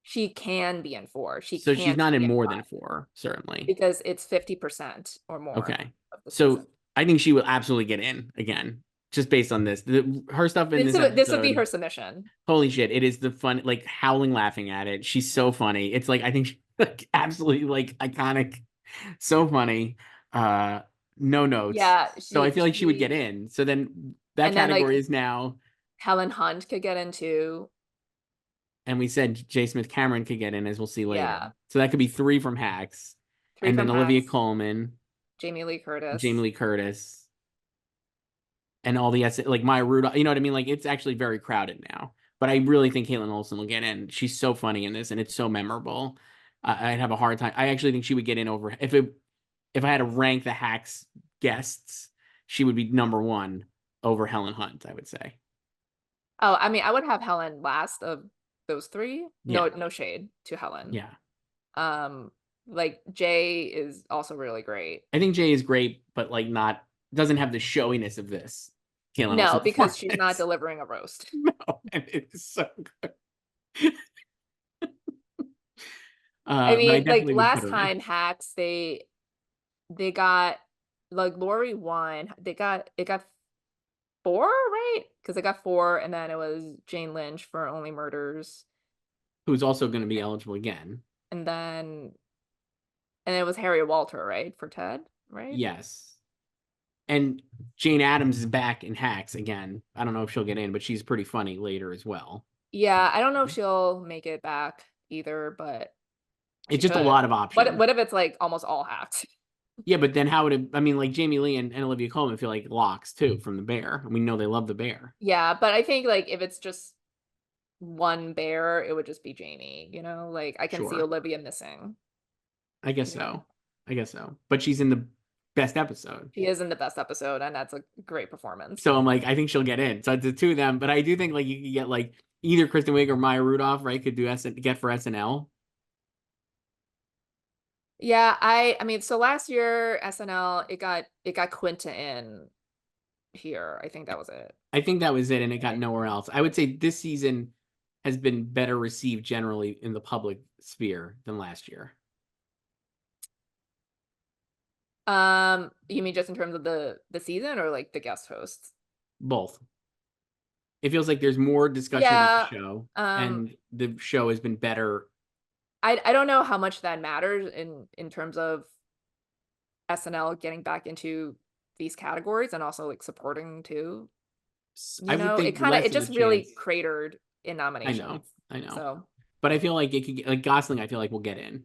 She can be in 4. She So she's can't not in be in more 5 than 4, certainly. because it's 50% or more Okay. of the season. So I think she will absolutely get in again, just based on this. Her stuff in this This would be her episode, submission. holy shit, it is the fun, like howling laughing at it. She's so funny. It's like I think she's like absolutely like iconic, so funny. Uh no notes. Yeah, So I feel like she would get she in. So then that and then category like is now, Helen Hunt could get into. and we said J. Smith Cameron could get in, as we'll see later. Yeah, So that could be 3 from Hacks, 3 and from then Olivia Hacks, Colman, Jamie Lee Jamie Curtis. Lee Curtis, and all the like Maya Rudolph. You know what I mean? Like it's actually very crowded now. But I really think Caitlin Olsen will get in. She's so funny in this, and it's so memorable. I'd have a hard time. I actually think she would get in over if I had to rank the Hacks guests, she would be number 1 over Helen Hunt. I would say. Oh, I mean, I would have Helen last of those 3. Yeah, No shade to Helen. yeah. Um, like Jay is also really great. I think Jay is great, but like not doesn't have the showiness of this Caitlin No, Olsen because she's not performance. delivering a roast. No, and it's so good. I But I mean, like definitely would put last her in. time Hacks, they got like Lori won. It got 4, right? Because it got 4, and then it was Jane Lynch for Only Murders, Who's also going to be eligible again. and then it was Harry Walter, right, for Ted, right? Yes. And Jane Addams is back in Hacks again. I don't know if she'll get in, but she's pretty funny later as well. Yeah, I don't know if she'll make it back either, but It's she just a could. lot of options. What if it's like almost all Hacks? Yeah, but then how would it? I mean, like Jamie Lee and Olivia Colman feel like locks too from The Bear. And we know they love The Bear. Yeah, but I think like if it's just one bear, it would just be Jamie, you know? Like I can see Sure. Olivia missing, I guess you know? so. I guess so. But she's in the best episode. She is in the best episode, and that's a great performance. So I'm like, I think she'll get in. So it's the two of them, but I do think like you could get like either Kristen Wiig or Maya Rudolph, right? Could do get for SNL. Yeah, I mean, so last year SNL it got Quinta in here. I think that was it. I think that was it, and it got nowhere else. I would say this season has been better received generally in the public sphere than last year. You mean just in terms of the season or like the guest hosts? Both. It feels like there's more discussion about the show, and the show has been better. I don't know how much that matters in terms of SNL getting back into these categories and also like supporting too. I You would know, think it less of a just really chance. cratered in I nominations. know. So But I feel like it could get, like Gosling. I feel like will get in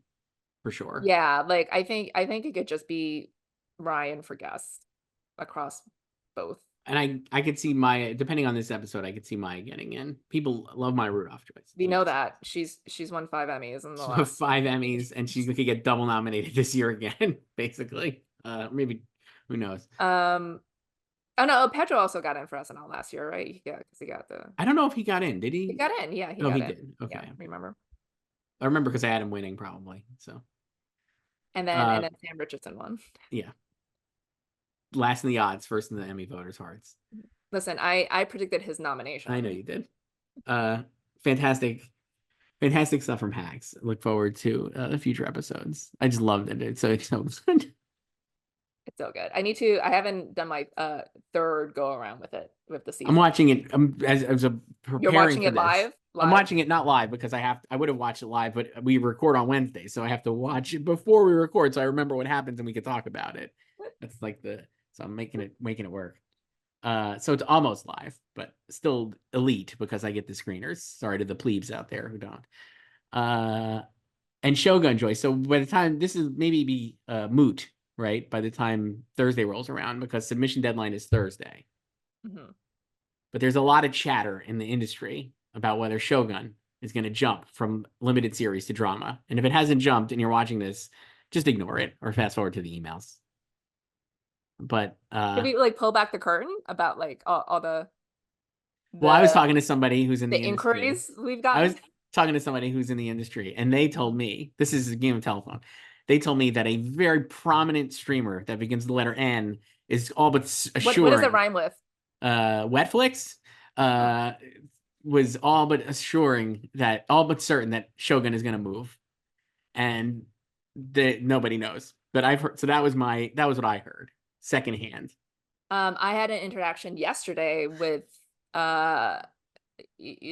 for sure. yeah, like I think it could just be Ryan for guests across both. And I could see Maya, depending on this episode, I could see Maya getting in. People love Maya Rudolph, Joyce. We know that she's won 5 Emmys in the She won last 5 Emmys, and she could get double nominated this year again, basically. Maybe, who knows? Oh no, Pedro also got in for SNL last year, right? Yeah, because he got the I don't know if he got in. Did he? he got in. Yeah, he Oh, got he in. did. Okay. Yeah, remember? I remember because I had him winning probably. So, And then Sam Richardson won. yeah. Last in the odds, first in the Emmy voters' hearts. Listen, I predicted his nomination. I know you did. Fantastic stuff from Hacks. Look forward to future episodes. I just loved it. It's so good. It's so good. I haven't done my third go around with it with the season. I'm watching it. As a preparing You're watching for it this. live? I'm watching it not live because I would have watched it live, but we record on Wednesday, so I have to watch it before we record so I remember what happens and we can talk about it. That's like so I'm making it work. So it's almost live, but still elite because I get the screeners. Sorry to the plebes out there who don't. And Shōgun, Joyce. So by the time this is maybe be moot, right? By the time Thursday rolls around, because submission deadline is Thursday. Mm-hmm. But there's a lot of chatter in the industry about whether Shōgun is going to jump from limited series to drama. And if it hasn't jumped and you're watching this, just ignore it or fast forward to the emails. But Can we like pull back the curtain about like all the well, I was talking to somebody who's in the industry. inquiries we've gotten? I was talking to somebody who's in the industry, and they told me, this is a game of telephone. They told me that a very prominent streamer that begins with the letter N is all but assuring. What does it rhyme with? Wetflix was all but certain that Shōgun is going to move, and that nobody knows. But I've heard, so that was what I heard secondhand. I had an interaction yesterday with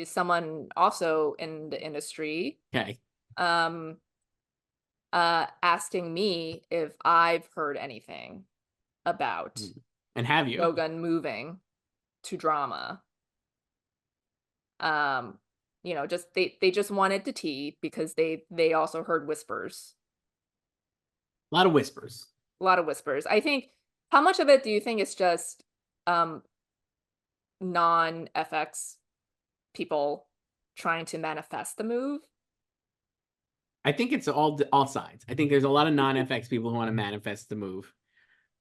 someone also in the industry. Okay. Asking me if I've heard anything about and have you Shōgun moving to drama. Just they just wanted to tea because they also heard whispers. A lot of whispers. I think, how much of it do you think is just non-FX people trying to manifest the move? I think it's all sides. I think there's a lot of non-FX people who want to manifest the move.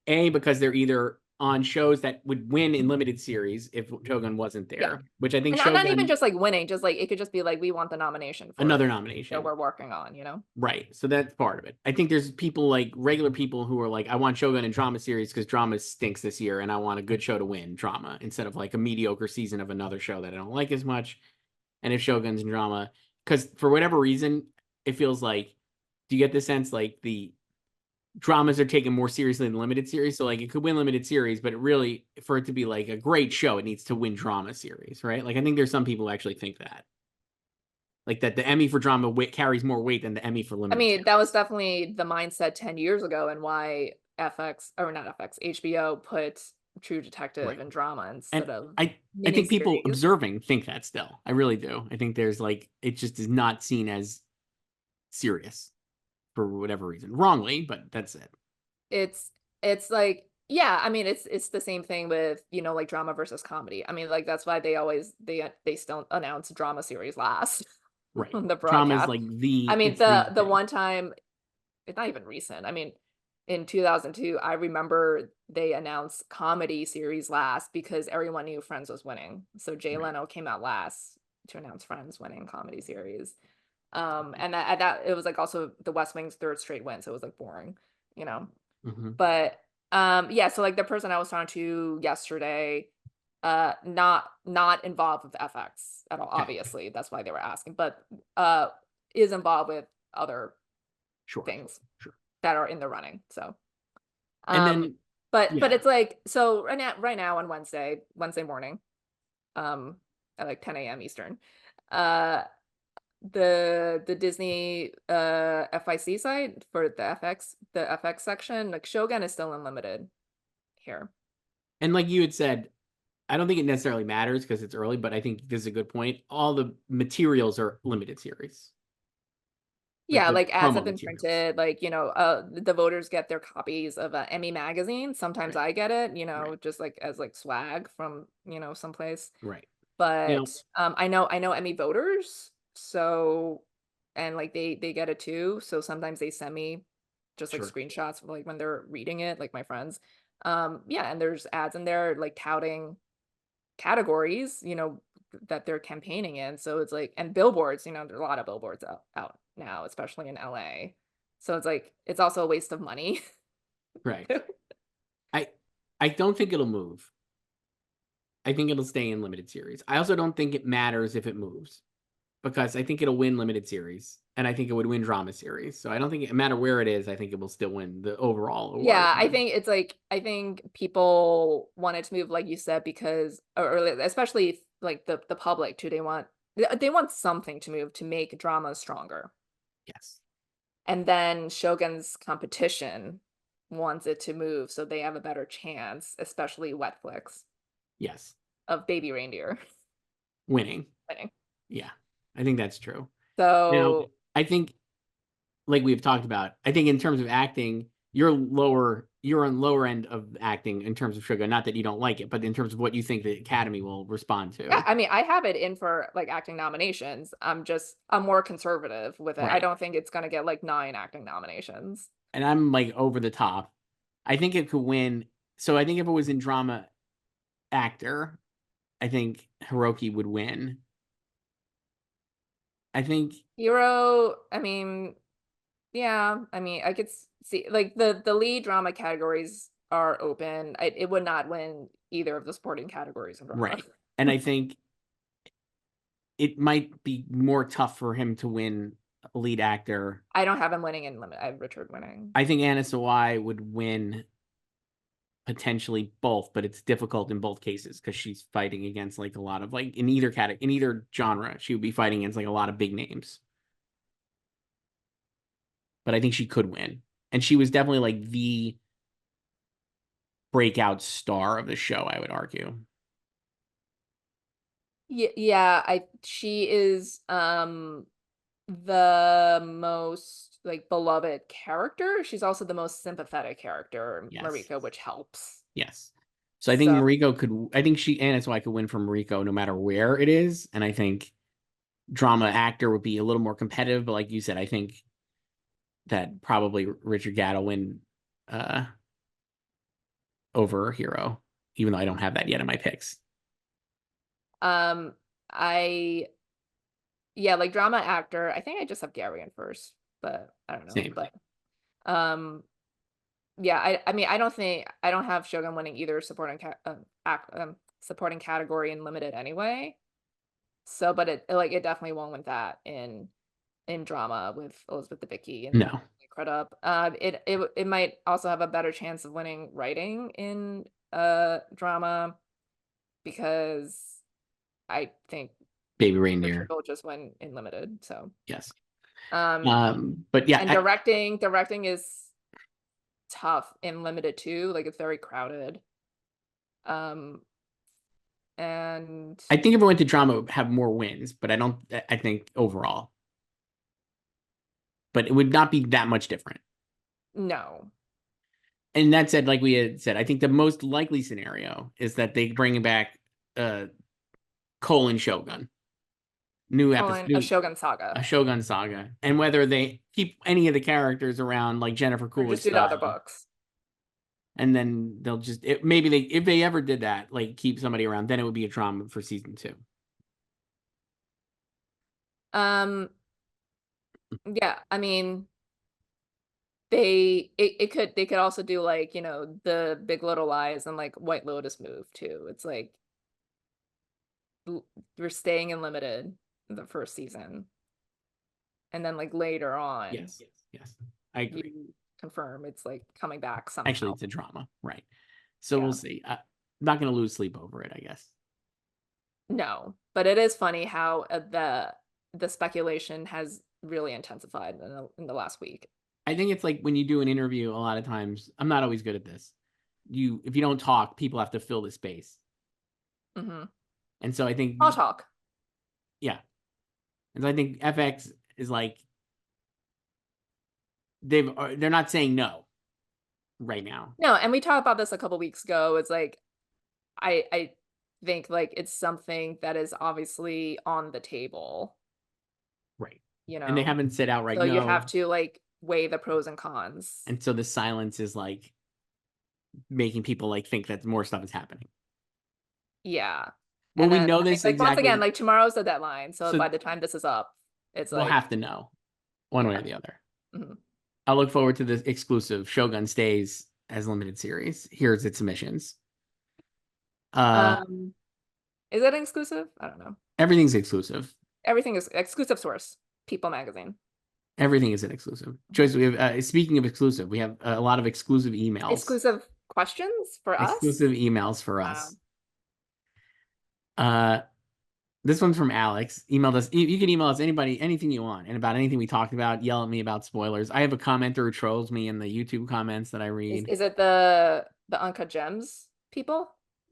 A, because they're either on shows that would win in limited series if Shōgun wasn't there, Yeah. which I think And not even just like winning, just like it could just be like, we want the nomination for another nomination that we're working on, Right. So that's part of it. I think there's people like regular people who are like, I want Shōgun in drama series because drama stinks this year and I want a good show to win drama instead of like a mediocre season of another show that I don't like as much. And if Shōgun's in drama, because for whatever reason, it feels like, do you get the sense like the dramas are taken more seriously than limited series? So like it could win limited series, but it really, for it to be like a great show, it needs to win drama series, right? Like I think there's some people who actually think that. Like that the Emmy for drama carries more weight than the Emmy for limited series. That was definitely the mindset 10 years ago and why HBO put True Detective and drama instead of I think people observing think that still. I really do. I think there's like, it just is not seen as serious for whatever reason, wrongly, but that's it. It's like, yeah, it's the same thing with like drama versus comedy. Like that's why they still announce drama series last, right? On the drama is broadcast. like the the one time, it's not even recent. in 2002, I remember they announced comedy series last because everyone knew Friends was winning. So Jay Right. Leno came out last to announce Friends winning comedy series. And that it was like also the West Wing's third straight win, so it was like boring, you know. Mm-hmm. But yeah, so like the person I was talking to yesterday, not involved with FX at all, Okay. obviously. That's why they were asking, but uh is involved with other Sure. things Sure. that are in the running. So And um then, but yeah. it's like so right now on Wednesday morning, um at like 10 a.m. Eastern, uh the Disney FIC site for the FX section, like Shogun is still unlimited here. And like you had said, I don't think it necessarily matters because it's early, but I think this is a good point. All the materials are limited series, like Yeah, the like ads have promo been materials. printed, like, the voters get their copies of Emmy magazine. Sometimes Right. I get it, Right. just like as like swag from, someplace. Right. But Now, I know Emmy voters, so and like they get it too. So sometimes they send me just like sure. screenshots of like when they're reading it, like my friends. Yeah, and there's ads in there like touting categories, that they're campaigning in. So it's like, and billboards, there's a lot of billboards out now, especially in LA. So it's like it's also a waste of money. Right. I I don't think it'll move. I think it'll stay in limited series. I also don't think it matters if it moves because I think it'll win limited series and I think it would win drama series. So I don't think it matter where it is. I think it will still win the overall award. Yeah, I think it's like I think people wanted to move, like you said, because or especially like the public too. They want something to move to make drama stronger. Yes. And then Shogun's competition wants it to move so they have a better chance, especially Wetflix, Yes. of Baby Reindeer Winning. winning. Yeah. I think that's true. Now, So I think like we've talked about, I think in terms of acting, you're on lower end of acting in terms of Sugar. Not that you don't like it, but in terms of what you think the Academy will respond yeah, to. I mean, I have it in for like acting nominations. I'm more conservative with it. I Right. don't think it's gonna get like 9 acting nominations. And I'm like over the top. I think it could win. So I think if it was in drama actor, I think Hiroki would win. I think Hero, I mean, yeah, I mean, I could see like the lead drama categories are open. It would not win either of the supporting categories in drama. right. And I think it might be more tough for him to win lead actor. I don't have him winning in limit. I have Richard winning. I think Anna Sawai would win potentially both, but it's difficult in both cases because she's fighting against like a lot of like in either genre, she would be fighting against like a lot of big names. But I think she could win. And she was definitely like the breakout star of the show, I would argue. Yeah, yeah, I she is the most like beloved character. She's also the most sympathetic character, Yes. Mariko, which helps. Yes. So I think So Mariko could I think she and it's why I could win from Mariko no matter where it is. And I think drama actor would be a little more competitive, but like you said, I think that probably Richard Gad will win uh over Hero, even though I don't have that yet in my picks. um I yeah, like drama actor, I think I just have Gary in first, but I don't know. Same. But um yeah, I mean I don't have Shogun winning either supporting category in limited anyway. So but it definitely won't win that in drama with Elizabeth Debicki and No. Crudup. It might also have a better chance of winning writing in drama because I think Baby Richard Reindeer. will just win in limited. So Yes. um But yeah, and directing is tough in limited too. Like it's very crowded. Um and I think if it went to drama, it would have more wins, but I don't I think overall. But it would not be that much different. no. And that said, like we had said, I think the most likely scenario is that they bring back uh Colin Shogun. new Calling a episode, Shogun a saga, Shogun saga, and whether they keep any of the characters around like Jennifer or Coolidge just do the other style, books. and then they'll just maybe they if they ever did that, like keep somebody around, then it would be a drama for season 2. Um, yeah, I mean, they could also do like, the Big Little Lies and like White Lotus move too. It's like we're staying in limited the first season, and then like later on, Yes, I agree. you confirm it's like coming back Actually, somehow. it's a drama, right? So Yeah. we'll see. I'm not going to lose sleep over it, I guess. No, but it is funny how the speculation has really intensified in the last week. I think it's like when you do an interview, a lot of times, I'm not always good at this. If you don't talk, people have to fill the space. Mm-hmm. And so I think, I'll talk. yeah. And so I think FX is like, they're not saying no right now. No, and we talked about this a couple weeks ago. It's like I think like it's something that is obviously on the table, Right. you And they know. haven't said outright So you no. have to like weigh the pros and cons. And so the silence is like making people like think that more stuff is happening. Yeah. Well, And we then know I think, this like once again, exactly. like tomorrow's the deadline. So So by the time this is up, it's we'll like, have to know one way yeah. or the other. Mhm. I look forward to the exclusive Shogun stays as limited series. Here's its submissions. Um, is it exclusive? I don't know. Everything's exclusive. Everything is exclusive source. People magazine. Everything is an exclusive. Joyce, we have, speaking of exclusive, we have a lot of exclusive emails. Exclusive questions for us? Exclusive emails for us. Wow. This one's from Alex. Emailed us. You can email us anything you want, and about anything we talked about. Yell at me about spoilers. I have a commenter who trolls me in the YouTube comments that I read. Is it the Uncut Gems people?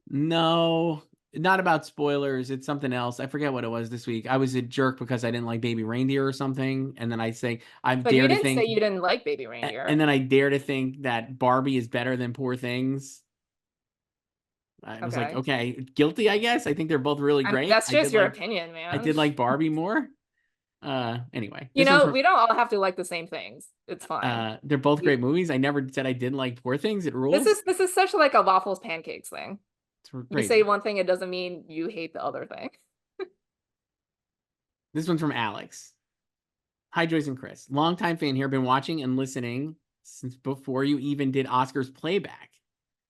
No, not about spoilers. It's something else. I forget what it was this week. I was a jerk because I didn't like Baby Reindeer or something, and then I say I But you dare to didn't say think, you didn't like Baby and Reindeer. then I dare to think that Barbie is better than Poor Things. I was like, Okay. okay, guilty, I guess. I think they're both really great. That's I just did your like opinion, I man. did like Barbie more. Anyway, You this one's know, from we don't all have to like the same things. It's fine. they're both We- great movies. I never said I didn't like Poor Things. It This rules. is this is such like a waffles pancakes thing. It's You say crazy. one thing, it doesn't mean you hate the other thing. This one's from Alex. Hi, Joyce and Chris. Longtime fan here. Been watching and listening since before you even did Oscars playback.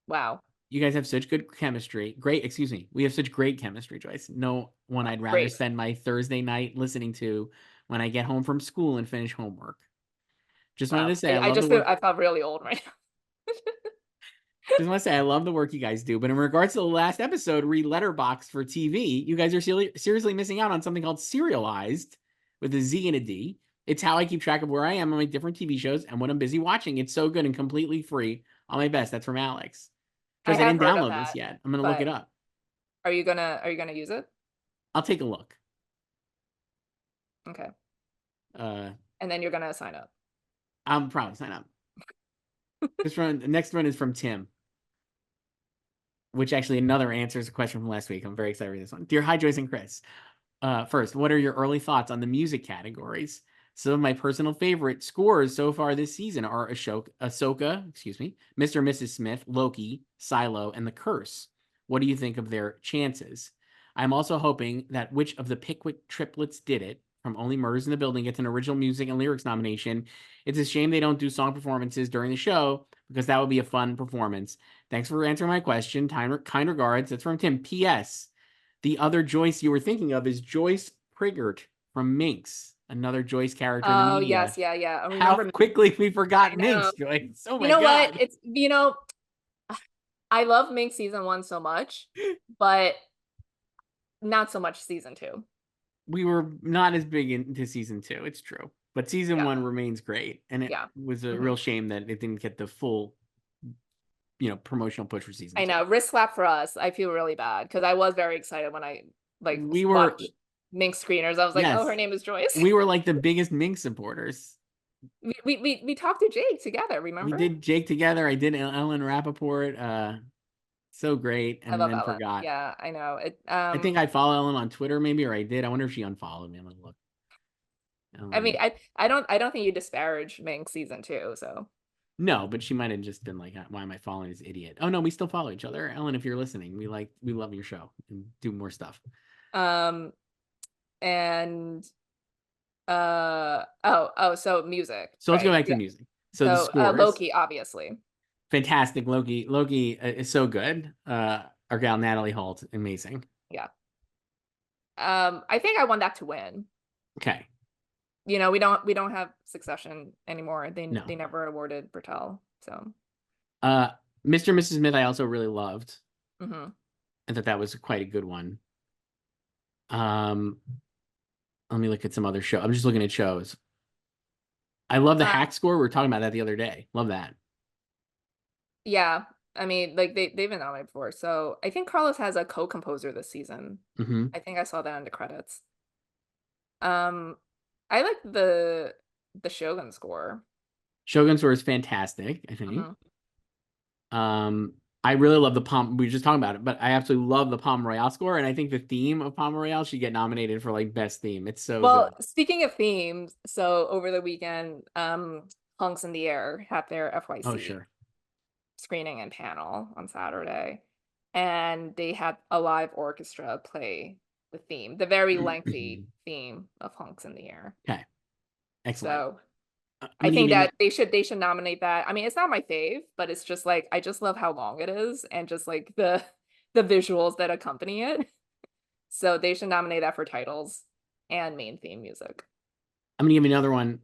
Wow. You guys have such good chemistry. Excuse me. We have such great chemistry, Joyce. No one I'd rather Great. spend my Thursday night listening to when I get home from school and finish homework. Just wanted Wow. to say I just feel I felt really old right now. Just want to say I love the work you guys do, but in regards to the last episode, read Letterbox for TV, you guys are seriously missing out on something called Serialized with a Z and a D. It's how I keep track of where I am on my different TV shows and what I'm busy watching. It's so good and completely free. All my best. That's from Alex. I Because I have didn't heard of download this that, yet. I'm gonna look it but up. are you gonna use it? I'll take a look. Okay. Uh, And then you're gonna sign up. I'll probably sign up. The next one is from Tim, which actually another answers a question from last week. I'm very excited for this one. Dear Hi, Joyce and Chris. First, what are your early thoughts on the music categories? Some of my personal favorite scores so far this season are Ahsoka, excuse me, Mr. and Mrs. Smith, Loki, Silo, and The Curse. What do you think of their chances? I'm also hoping that which of the Pickwick triplets did it from Only Murders in the Building gets an original music and lyrics nomination. It's a shame they don't do song performances during the show because that would be a fun performance. Thanks for answering my question. Kind regards. That's from Tim. P.S. The other Joyce you were thinking of is Joyce Priggert from Minx, another Joyce character in the Oh, media. yes, yeah. I How remember. quickly we forgot I know. Minx, Joyce. Oh You my know God. what? I love Mink season 1 so much, but not so much season 2. We were not as big into season 2. It's true. But season Yeah. 1 remains great. And it Yeah. was a Mhm. real shame that it didn't get the full, promotional push for season 2. I know. Wrist slap for us. I feel really bad because I was very excited when I We were, watched Mink screeners. I was like, oh, her yes, name is Joyce. we were like the biggest Minx supporters. We talked to Jake together, We remember? did Jake together. I did Ellen Rappaport. So great, I and love then Ellen. forgot. Yeah, I know it. I think I follow Ellen on Twitter, maybe, or I did. I wonder if she unfollowed me. I'm gonna look. I mean, Ellen. I don't think you disparage Ming season two. So No, but she might have just been like, "Why am I following this idiot?" Oh no, we still follow each other. Ellen, if you're listening, we love your show and do more stuff. um and so music, So let's go right? back to Yeah. the music. So the So scores, Loki, obviously. fantastic. Loki is so good. Our gal Natalie Holt, amazing. Yeah. I think I want that to win. Okay, We don't have Succession anymore. no. They never awarded Bertel. So Uh, Mr. and Mrs. Smith, I also really loved. mhm. I thought that was quite a good one. Um, Let me look at some other show. I'm just looking at shows. I love the Uh, hack score. We were talking about that the other day. Love that. yeah. I mean, like they've been nominated before. So I think Carlos has a co-composer this season. Hmm. I think I saw that in the credits. Um, I like the Shogun score. Shogun score is fantastic, I think. Mhm. Um, I really love the Palm. We were just talking about it, but I absolutely love the Palm Royale score, and I think the theme of Palm Royale should get nominated for like best theme. It's so Well, good. speaking of themes, so over the weekend, Hunks in the Air had their Oh, FYC sure. screening and panel on Saturday, and they had a live orchestra play the theme, the very lengthy theme of Hunks in the Air. Okay, excellent. So I'm I gonna give think you. that they should nominate that. I mean, it's not my fave, but it's just like I just love how long it is and just like the visuals that accompany it. So they should nominate that for titles and main theme music. I'm gonna give you another one.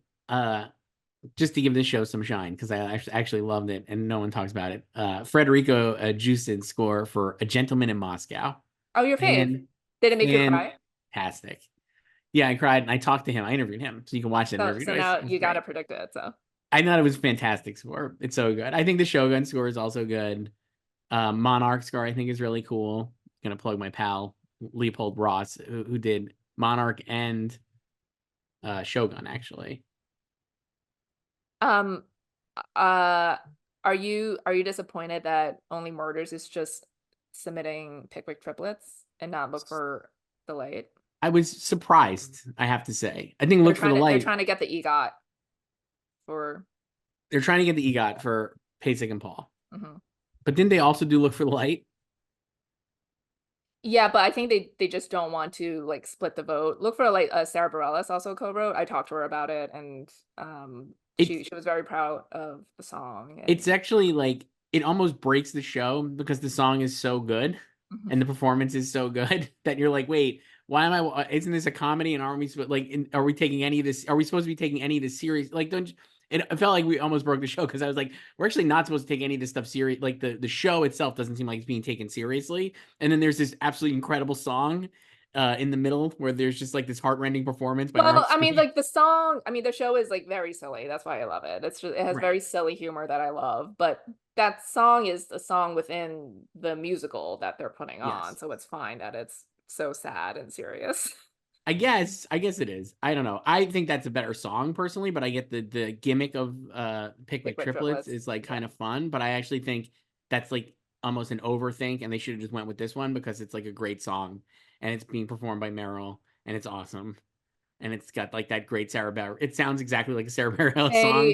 Just to give this show some shine because I actually loved it and no one talks about it. Federico Justin's score for A Gentleman in Moscow. Oh, your fave. Fan, Did it make you cry? fantastic. Yeah, I cried and I talked to him. I interviewed him, so you can watch that So interview. so It's, now it's you gotta great. predict it. So I thought it was fantastic score. It's so good. I think the Shogun score is also good. Monarch score I think is really cool. Gonna plug my pal Leopold Ross who did Monarch and Shogun actually. um uh are you disappointed that Only Murders is just submitting Pickwick triplets and not Look for the Light? I was surprised, I have to say. I think They're Look for trying the to they're Light. trying to get the EGOT for They're trying to get the EGOT for Pasek and Paul. mhm. But didn't they also do Look for the Light? Yeah, but I think they just don't want to like split the vote. Look for like Sarah Bareilles also co-wrote. I talked to her about it, and It's she was very proud of the song. it's And actually like it almost breaks the show because the song is so good mhm. and the performance is so good that you're like, wait, why am I? Isn't this a comedy? And aren't we are we taking any of this? Are we supposed to be taking any of this serious? Like, don't you, it felt like we almost broke the show because I was like, we're actually not supposed to take any of this stuff serious. Like the show itself doesn't seem like it's being taken seriously. And then there's this absolutely incredible song in the middle where there's just like this heartrending performance by Meryl Well, I mean, Streep. like the song, I mean, the show is like very silly. That's why I love it. It has Right. very silly humor that I love, but that song is a song within the musical that they're putting on, Yes. so it's fine that it's so sad and serious. I guess it is. I don't know. I think that's a better song personally, but I get the gimmick of Pickwick Liquid triplets triplets. is like Yeah. kind of fun, but I actually think that's like almost an overthink and they should have just went with this one because it's like a great song and it's being performed by Meryl and it's awesome and it's got like that great Sarah Bareilles. It sounds exactly like a Sarah Bareilles Hey, song.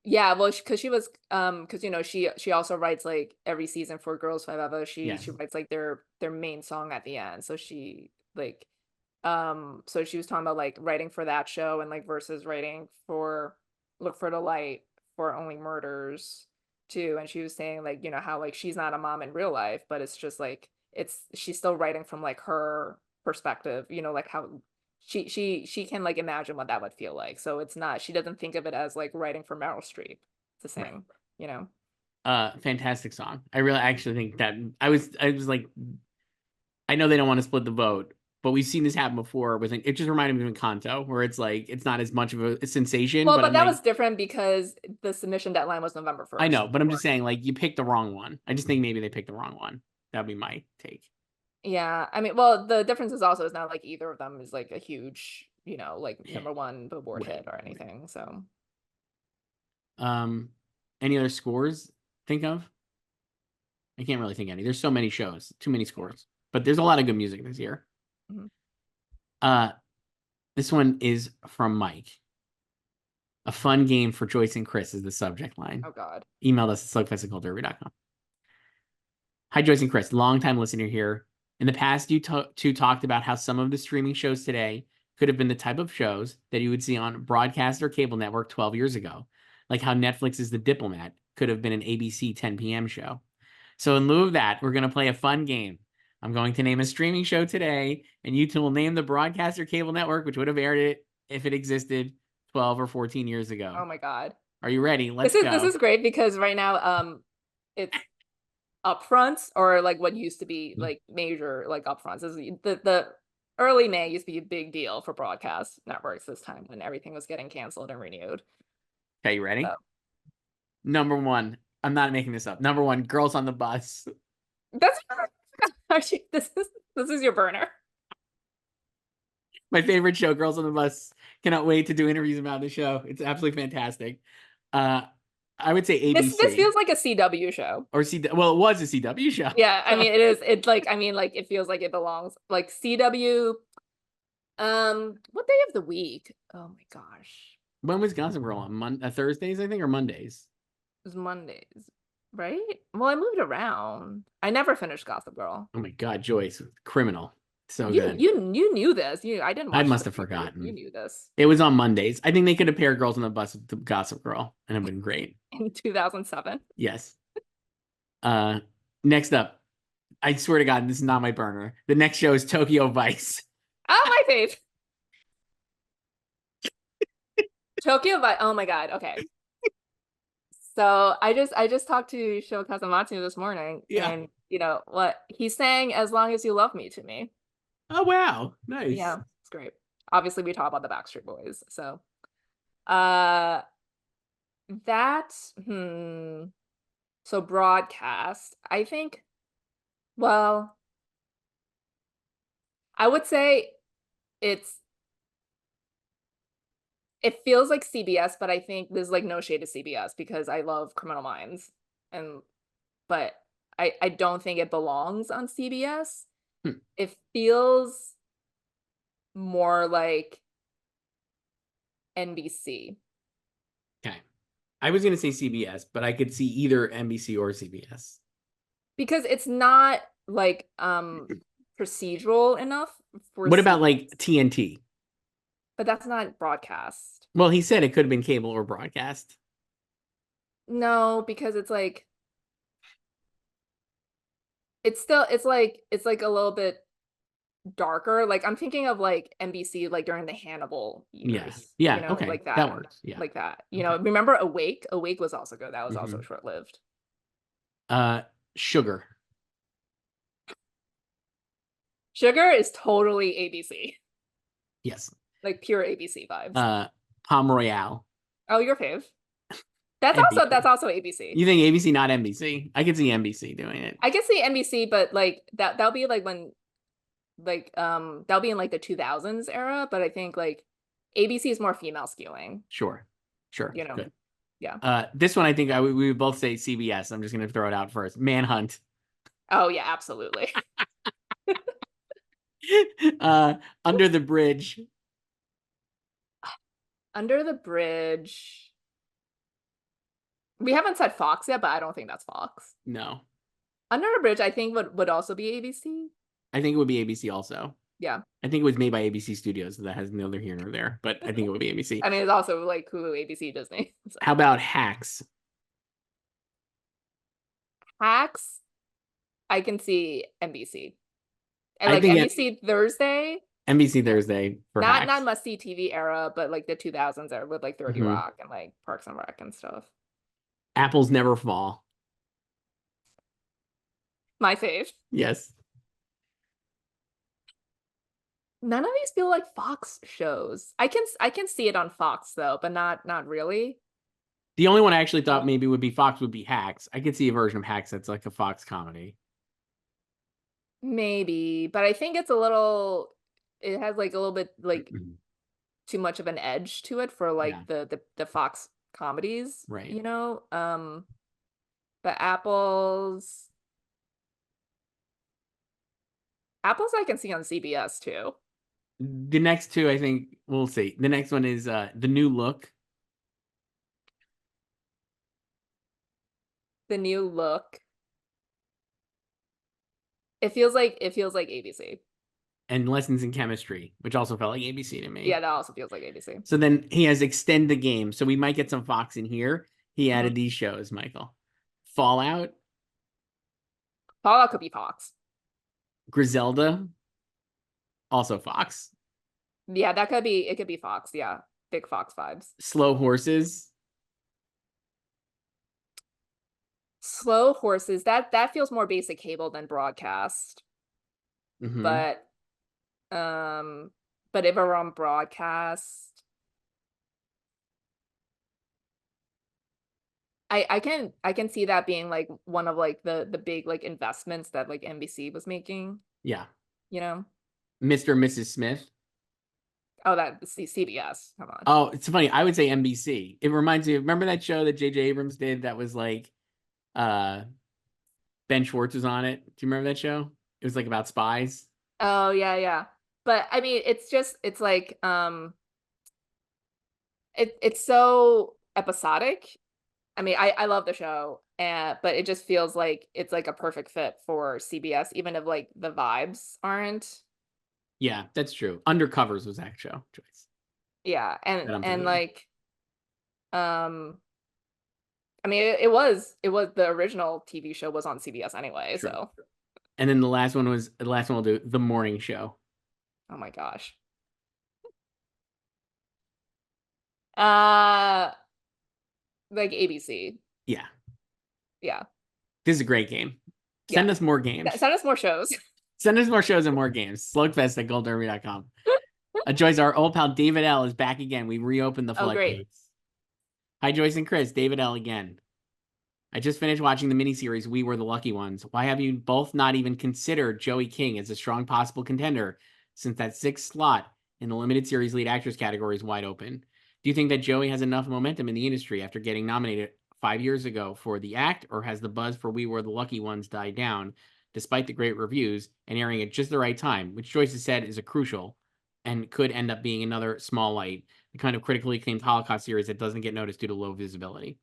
yeah, well, because she was, because she also writes like every season for Girls Five Eva. She Yes. writes like their main song at the end. So she like, so she was talking about like writing for that show and like versus writing for Look for the Light for Only Murders too. And she was saying like how like she's not a mom in real life, but it's just like she's still writing from like her perspective. Like how she can like imagine what that would feel like. So it's not she doesn't think of it as like writing for Meryl Streep to Right. sing, you know. Fantastic song. I really actually think that I was like I know they don't want to split the vote, but we've seen this happen before with it just reminded me of Encanto, where it's like it's not as much of a sensation, Well, but but I'm that like, was different because the submission deadline was November I 1st. know, but I'm just saying, like, you picked the wrong one. I just think maybe they picked the wrong one. That'd be my take. Yeah, I mean, well, the difference is also it's not like either of them is like a huge, like Hit. #1 Billboard hit Right, or right. anything. So, Um, any other scores think of? I can't really think of any. There's so many shows, too many scores. But there's a lot of good music this year. Mhm. This one is from Mike. A fun game for Joyce and Chris is the subject line. Oh God. Email us at slugfest@cultderby.com. Hi, Joyce and Chris. Longtime listener here. In the past, you two talked about how some of the streaming shows today could have been the type of shows that you would see on broadcast or cable network 12 years ago. Like how Netflix's The Diplomat could have been an ABC 10 p.m. show. So in lieu of that, we're going to play a fun game. I'm going to name a streaming show today, and you two will name the broadcast or cable network which would have aired it if it existed 12 or 14 years ago. Oh my God. Are you ready? Let's This go. is great because right now, it's upfronts or like what used to be like major like upfronts. This is the early May used to be a big deal for broadcast networks this time when everything was getting canceled and renewed. Okay, you ready? So. Number one. I'm not making this up. Number one, Girls on the Bus. That's actually this is your burner. My favorite show, Girls on the Bus. Cannot wait to do interviews about the show. It's absolutely fantastic. I would say ABC. This feels like a CW show. Or well, it was a CW show. Yeah, I mean it is. It's like I mean like it feels like it belongs like CW. What day of the week? Oh my gosh. When was Gossip Girl on? Thursdays, I think, or Mondays? It was Mondays, right? Well, I moved around. I never finished Gossip Girl. Oh my God, Joyce, criminal. So You good. you knew this. I didn't watch I must the have preview. forgotten. You knew this. It was on Mondays. I think they could have paired Girls on the Bus with the Gossip Girl, and it would have been great. In 2007. Yes. Next up, I swear to God, this is not my burner. The next show is Tokyo Vice. Oh, my fave. Tokyo Vice. Oh my God. Okay. So I just talked to Sho Kazumatsu this morning, Yeah. and you know what he sang, "As Long as You Love Me" to me. Oh wow, nice. Yeah, it's great. Obviously, we talk about the Backstreet Boys, so uh, that so broadcast. I think. Well, I would say it's it feels like CBS, but I think there's like no shade to CBS because I love Criminal Minds, and but I don't think it belongs on CBS. Hmm. It feels more like NBC. Okay. I was gonna say CBS, but I could see either NBC or CBS. Because it's not like procedural enough for What about CBS. like TNT? But that's not broadcast. Well, he said it could have been cable or broadcast. No, because it's like it's like a little bit darker. Like I'm thinking of like NBC like during the Hannibal years. Yeah. You know, Okay. like that. That works. Yeah. Like that. You know, remember Awake? Awake was also good. That was also Mhm. short-lived. Sugar. Sugar is totally ABC. Yes. Like pure ABC vibes. Palm Royale. Oh, your fave. That's NBC. also ABC. You think ABC, not NBC? I could see NBC doing it. I can see NBC, but like that'll be like when like that'll be in like the 2000s era, but I think like ABC is more female skewing. Sure. You know. Good. Yeah. This one I think we would both say CBS. I'm just gonna throw it out first. Manhunt. Oh yeah, absolutely. Under the Bridge. Under the Bridge. We haven't said Fox yet, but I don't think that's Fox. No. Under the Bridge, I think would also be ABC. I think it would be ABC also. Yeah. I think it was made by ABC Studios, so that has neither here nor there, but I think it would be ABC. I mean, it's also like Hulu, ABC, Disney. So. How about Hacks? Hacks, I can see NBC. And like NBC Thursday. NBC Thursday for Hacks. Not must-see TV era, but like the 2000s era with like 30 Rock and like Parks and Rec and stuff. Apples Never Fall. My fave. Yes. None of these feel like Fox shows. I can see it on Fox though, but not really. The only one I actually thought maybe would be Fox would be Hacks. I could see a version of Hacks that's like a Fox comedy. Maybe, but I think it's it has like a little bit like too much of an edge to it for like the Fox comedies, right? You know, but Apples, Apples I can see on CBS too. The next two, I think we'll see. The next one is The New Look The New Look. It feels like ABC. and Lessons in Chemistry, which also felt like ABC to me. Yeah, that also feels like ABC. So then he has Extend the Game. So we might get some Fox in here. He added Mhm. these shows, Michael. Fallout, Fallout could be Fox. Griselda, also Fox. Yeah, that could be, it could be Fox. Yeah. Big Fox vibes. Slow Horses, Slow Horses, that feels more basic cable than broadcast. mm-hmm. But um but if we're on broadcast, I can see that being like one of like the big like investments that like NBC was making, Yeah. you know? Mr. and Mrs. Smith. Oh, that CBS. Come on. Oh, it's funny. I would say NBC. It reminds me. Remember that show that J.J. Abrams did that was like uh Ben Schwartz was on it. Do you remember that show? It was like about spies. Oh, yeah, yeah. But I mean, it's like it's so episodic. I mean, I love the show, and but it just feels like it's like a perfect fit for CBS, even if like the vibes aren't. Yeah, that's true. Undercovers was that show, Joyce, Yeah, that I'm and thinking of. like um I mean, it was the original TV show was on CBS anyway, True. so And then the last one we'll do, The Morning Show. oh my gosh. Uh like ABC. Yeah, Yeah. this is a great game. Yeah. Send us more games. Send us more shows. Send us more shows and more games. Slugfest at goldderby.com. Joyce, our old pal David L is back again. We reopened the Oh, great. floodgates. Hi, Joyce and Chris. David L again. I just finished watching the miniseries We Were the Lucky Ones. Why have you both not even considered Joey King as a strong possible contender since that sixth slot in the limited series lead actress category is wide open? Do you think that Joey has enough momentum in the industry after getting nominated 5 years ago for The Act, or has the buzz for We Were the Lucky Ones died down despite the great reviews and airing at just the right time, which Joyce has said is a crucial and could end up being another small light, the kind of critically acclaimed Holocaust series that doesn't get noticed due to low visibility?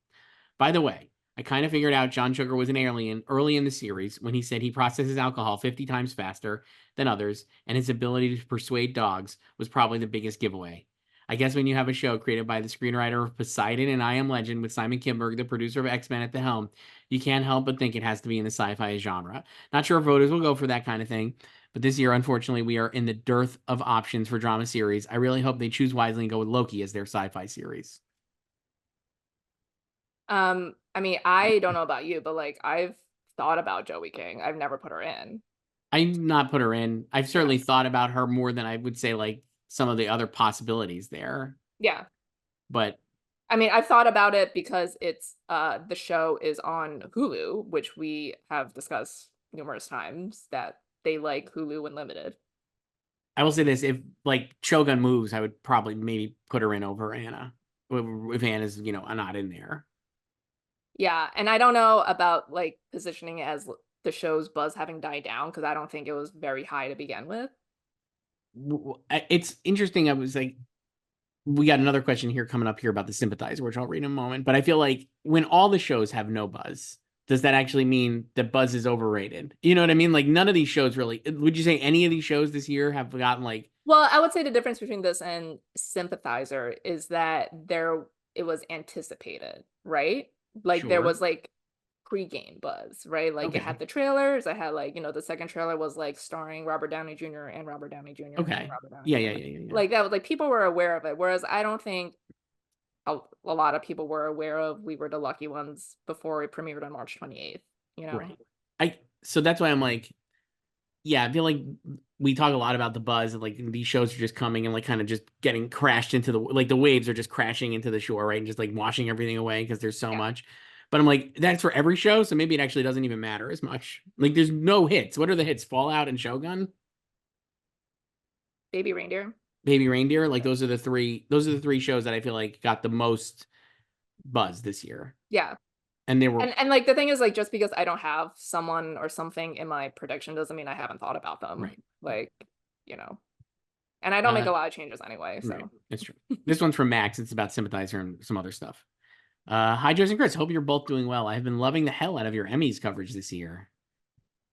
By the way, I kind of figured out John Sugar was an alien early in the series when he said he processes alcohol 50 times faster than others, and his ability to persuade dogs was probably the biggest giveaway. I guess when you have a show created by the screenwriter of Poseidon and I Am Legend with Simon Kinberg, the producer of X-Men, at the helm, you can't help but think it has to be in the sci-fi genre. Not sure if voters will go for that kind of thing, but this year, unfortunately, we are in the dearth of options for drama series. I really hope they choose wisely and go with Loki as their sci-fi series. I mean, I don't know about you, but like I've thought about Joey King. I've never put her in. I've not put her in. I've Yeah. certainly thought about her more than I would say like some of the other possibilities there. Yeah. But I mean, I've thought about it because it's the show is on Hulu, which we have discussed numerous times that they like Hulu Unlimited. I will say this: if like Shogun moves, I would probably maybe put her in over Anna if Anna's not in there. Yeah, and I don't know about like positioning it as the show's buzz having died down because I don't think it was very high to begin with. It's interesting. I was like, we got another question here coming up here about the sympathizer, which I'll read in a moment. But I feel like when all the shows have no buzz, does that actually mean that buzz is overrated? You know what I mean? Like none of these shows really. Would you say any of these shows this year have gotten like? Well, I would say the difference between this and Sympathizer is that it was anticipated, right? Like there Sure. was like pre-game buzz, right? Like it Okay. had the trailers. I had like, the second trailer was like starring Robert Downey Jr. and Robert Downey Jr. and Okay. Robert Downey Yeah, yeah, Jr. yeah, yeah, yeah. Like that was like people were aware of it. Whereas I don't think a lot of people were aware of We Were the Lucky Ones before it premiered on March 28th, you know? Right. So that's why I'm like, yeah, I feel like we talk a lot about the buzz and like these shows are just coming and like kind of just getting crashed into the waves are just crashing into the shore, right? And just like washing everything away because there's so Yeah. much. But I'm like, that's for every show, so maybe it actually doesn't even matter as much. Like there's no hits. What are the hits? Fallout and Shogun? Baby Reindeer. Baby Reindeer? Like those are the three shows that I feel like got the most buzz this year. Yeah. And they were And like the thing is, like, just because I don't have someone or something in my prediction doesn't mean I haven't thought about them. right. Like, you know, and I don't make Uh, a lot of changes anyway. right. So It's true. This one's from Max. It's about Sympathizer and some other stuff. Hi, Joyce and Chris. Hope you're both doing well. I have been loving the hell out of your Emmys coverage this year.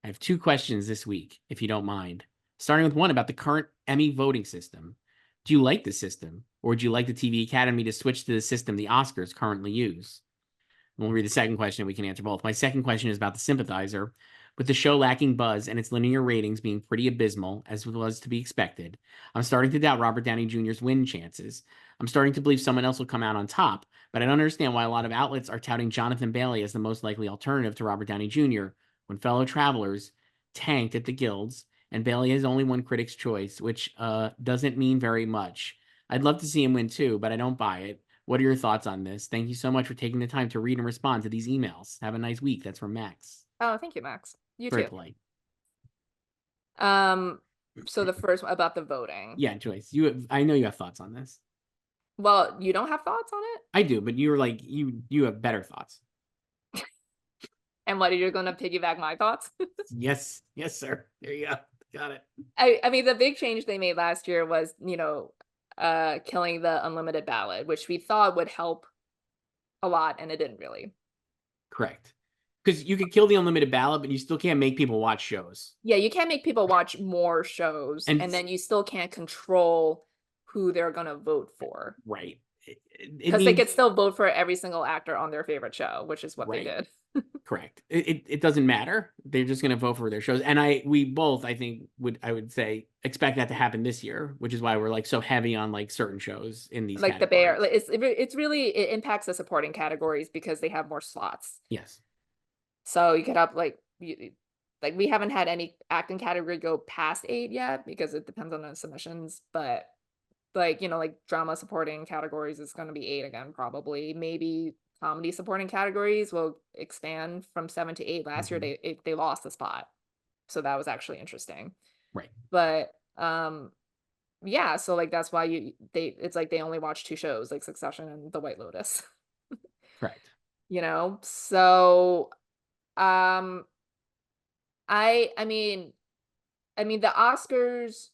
I have 2 questions this week, if you don't mind. Starting with one about the current Emmy voting system. Do you like the system, or would you like the TV Academy to switch to the system the Oscars currently use? We'll read the second question. We can answer both. My second question is about The Sympathizer. With the show lacking buzz and its linear ratings being pretty abysmal, as was to be expected, I'm starting to doubt Robert Downey Jr.'s win chances. I'm starting to believe someone else will come out on top, but I don't understand why a lot of outlets are touting Jonathan Bailey as the most likely alternative to Robert Downey Jr. when fellow travelers tanked at the guilds and Bailey has only won Critics' Choice, which doesn't mean very much. I'd love to see him win too, but I don't buy it. What are your thoughts on this? Thank you so much for taking the time to read and respond to these emails. Have a nice week. That's from Max. oh, thank you, Max. You Very too. polite. So the first one about the voting. Yeah, Joyce, I know you have thoughts on this. Well, you don't have thoughts on it? I do, but you're like you have better thoughts. And what, are you going to piggyback my thoughts? Yes, yes, sir. There you go. Got it. I mean, the big change they made last year was, killing the unlimited ballot, which we thought would help a lot, and it didn't really. Correct. Because you could kill the unlimited ballot, but you still can't make people watch shows. Yeah, you can't make people watch more shows, And and then you still can't control who they're gonna vote for. right. It Because they means could still vote for every single actor on their favorite show, which is what they right. did. Correct. It doesn't matter. They're just going to vote for their shows, and we both I think would say expect that to happen this year, which is why we're like so heavy on like certain shows in these Like the Bear, categories. it's really, it impacts the supporting categories because they have more slots. Yes. So you could have like we haven't had any acting category go past 8 yet because it depends on the submissions, but like, like drama supporting categories is going to be 8 again, probably. Maybe comedy supporting categories will expand from 7 to 8. Last year they lost the spot. So that was actually interesting. Right. But yeah, so like that's why it's like they only watch 2 shows, like Succession and The White Lotus. Correct. So um I mean the Oscars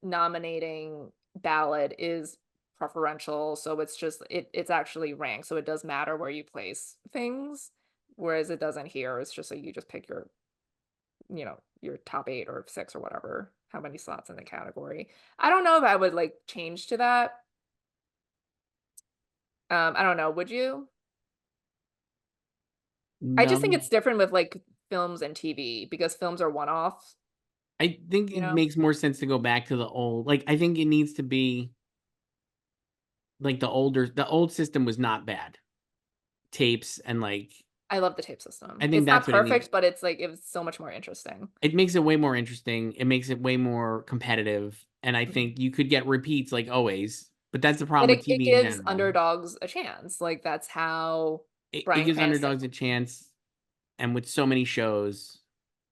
nominating ballot is preferential, so it's just it's actually ranked, so it does matter where you place things, whereas it doesn't here. It's just like you just pick your top 8 or 6 or whatever, how many slots in the category. I don't know if I would like change to that. I don't know, would you? I just think No, it's different with like films and TV because films are one-offs, I think you it know? makes more sense to go back to the old. Like I think it needs to be like the old system was not bad. Tapes and like I love the tape system. I think It's not that's what it needs. perfect, but it's like it was so much more interesting. It makes it way more interesting. It makes it way more competitive. And I Mhm. think you could get repeats like always, but that's the problem And with it TV in gives general. underdogs a chance. Like that's how It Bryan gives Cranston. underdogs a chance. And with so many shows,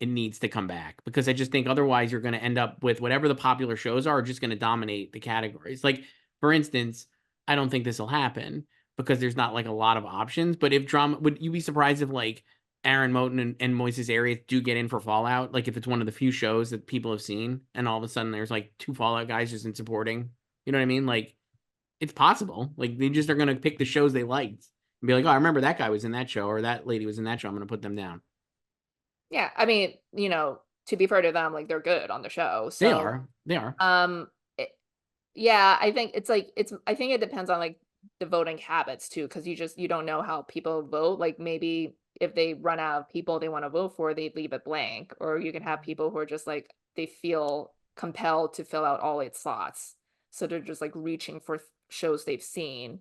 it needs to come back because I just think otherwise you're going to end up with whatever the popular shows are just going to dominate the categories. Like, for instance, I don't think this will happen because there's not like a lot of options. But if drama, would you be surprised if like Aaron Moten and Moises Arias do get in for Fallout? Like, if it's one of the few shows that people have seen and all of a sudden there's like 2 Fallout guys just in supporting, you know what I mean? Like, it's possible. Like, they just are going to pick the shows they liked and be like, oh, I remember that guy was in that show or that lady was in that show. I'm going to put them down. Yeah, I mean, to be fair to them, like they're good on the show. They So, are. They are. um, it, yeah, I think it's like I think it depends on like the voting habits too, because you don't know how people vote. Like maybe if they run out of people they want to vote for, they leave it blank, or you can have people who are just like they feel compelled to fill out all 8 slots, so they're just like reaching for shows they've seen,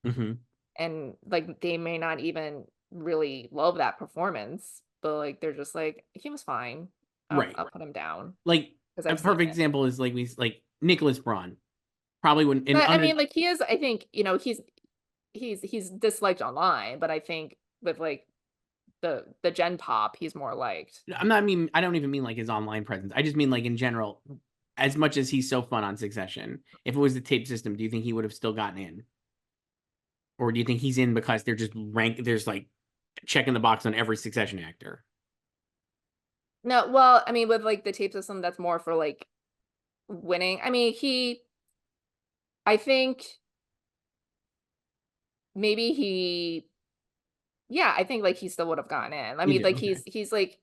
Hmm. and like they may not even really love that performance, but like they're just like he was fine. Right. I'll put him down Like because a I've seen perfect it. example is like Nicholas Braun. Probably wouldn't in But I under mean, like he is. I think he's disliked online, but I think with like the Gen Pop, he's more liked. I don't even mean like his online presence. I just mean like in general, as much as he's so fun on Succession, if it was the tape system, do you think he would have still gotten in? Or do you think he's in because they're just there's like checking the box on every Succession actor? No, well, I mean, with like the tape system, that's more for like winning. I mean, I think maybe yeah, I think like he still would have gotten in. I You mean, do, like okay. he's like,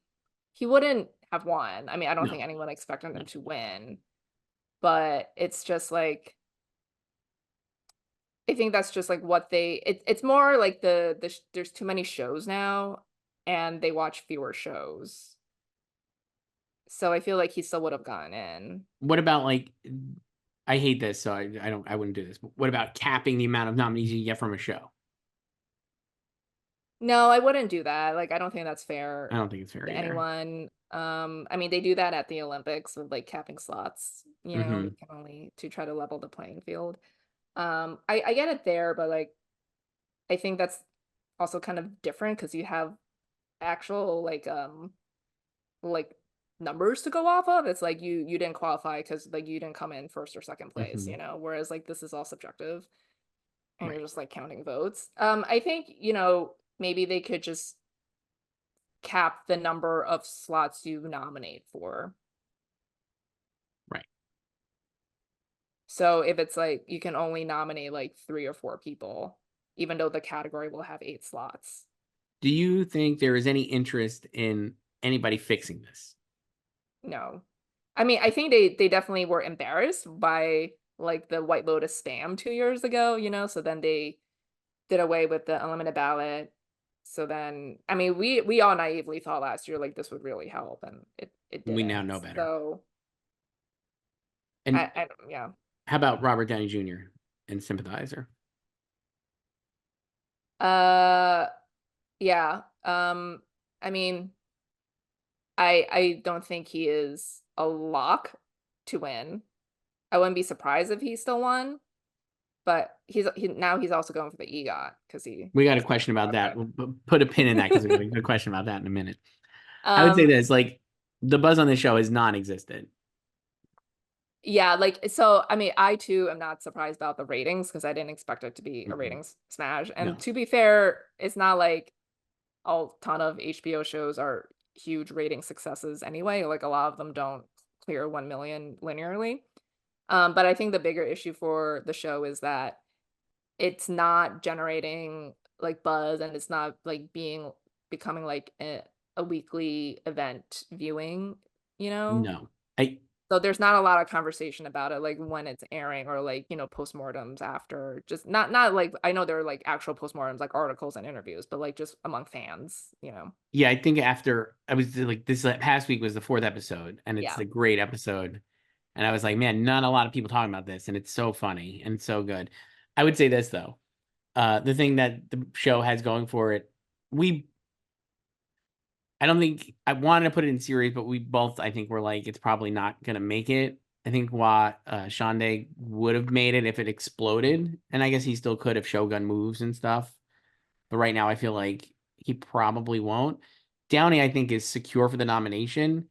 he wouldn't have won. I mean, I don't No, think anyone expected no. him to win, but it's just like, I think that's just like what it's more like there's too many shows now and they watch fewer shows. So I feel like he still would have gotten in. What about like I hate this, so I wouldn't do this. But what about capping the amount of nominees you get from a show? No, I wouldn't do that. Like, I don't think that's I fair don't think it's fair to either. anyone. I mean, they do that at the Olympics with like capping slots, you Hmm. can only to try to level the playing field. I get it there, but like I think that's also kind of different because you have actual like numbers to go off of. It's like you didn't qualify because like you didn't come in first or second place, Hmm. whereas like this is all subjective and you're Right. just like counting votes. I think, maybe they could just cap the number of slots you nominate for. Right. So if it's like you can only nominate like 3 or 4 people, even though the category will have 8 slots. Do you think there is any interest in anybody fixing this? No. I mean, I think they definitely were embarrassed by like the White Lotus spam 2 years ago, so then they did away with the unlimited ballot. So then, I mean, we all naively thought last year like this would really help, and it We now didn't. know better. So And I yeah. how about Robert Downey Jr. and Sympathizer? Uh yeah. I mean, I don't think he is a lock to win. I wouldn't be surprised if he still won, but now he's also going for the EGOT because he We got a has question about that. project. We'll put a pin in that because we got a good question about that in a minute. I would say Um, this, like the buzz on this show is non-existent. yeah, like so I mean, I too am not surprised about the ratings because I didn't expect it to be a Mm-mm. ratings smash. And No. to be fair, it's not like a ton of HBO shows are huge rating successes anyway. Like a lot of them don't clear 1 million linearly. But I think the bigger issue for the show is that it's not generating like buzz and it's not like becoming like a weekly event viewing, you know? No. I So there's not a lot of conversation about it, like when it's airing or like, postmortems after. Just not like I know there are like actual postmortems, like articles and interviews, but like just among fans. yeah, I think after I was like this past week was the fourth episode, and it's Yeah. a great episode. And I was like, man, not a lot of people talking about this, and it's so funny and so good. I would say this though. The thing that the show has going for it, we I don't think I wanted to put it in series, but we both I think were like it's probably not gonna make it. I think what Shonda would have made it if it exploded, and I guess he still could if Shogun moves and stuff. But right now, I feel like he probably won't. Downey, I think, is secure for the nomination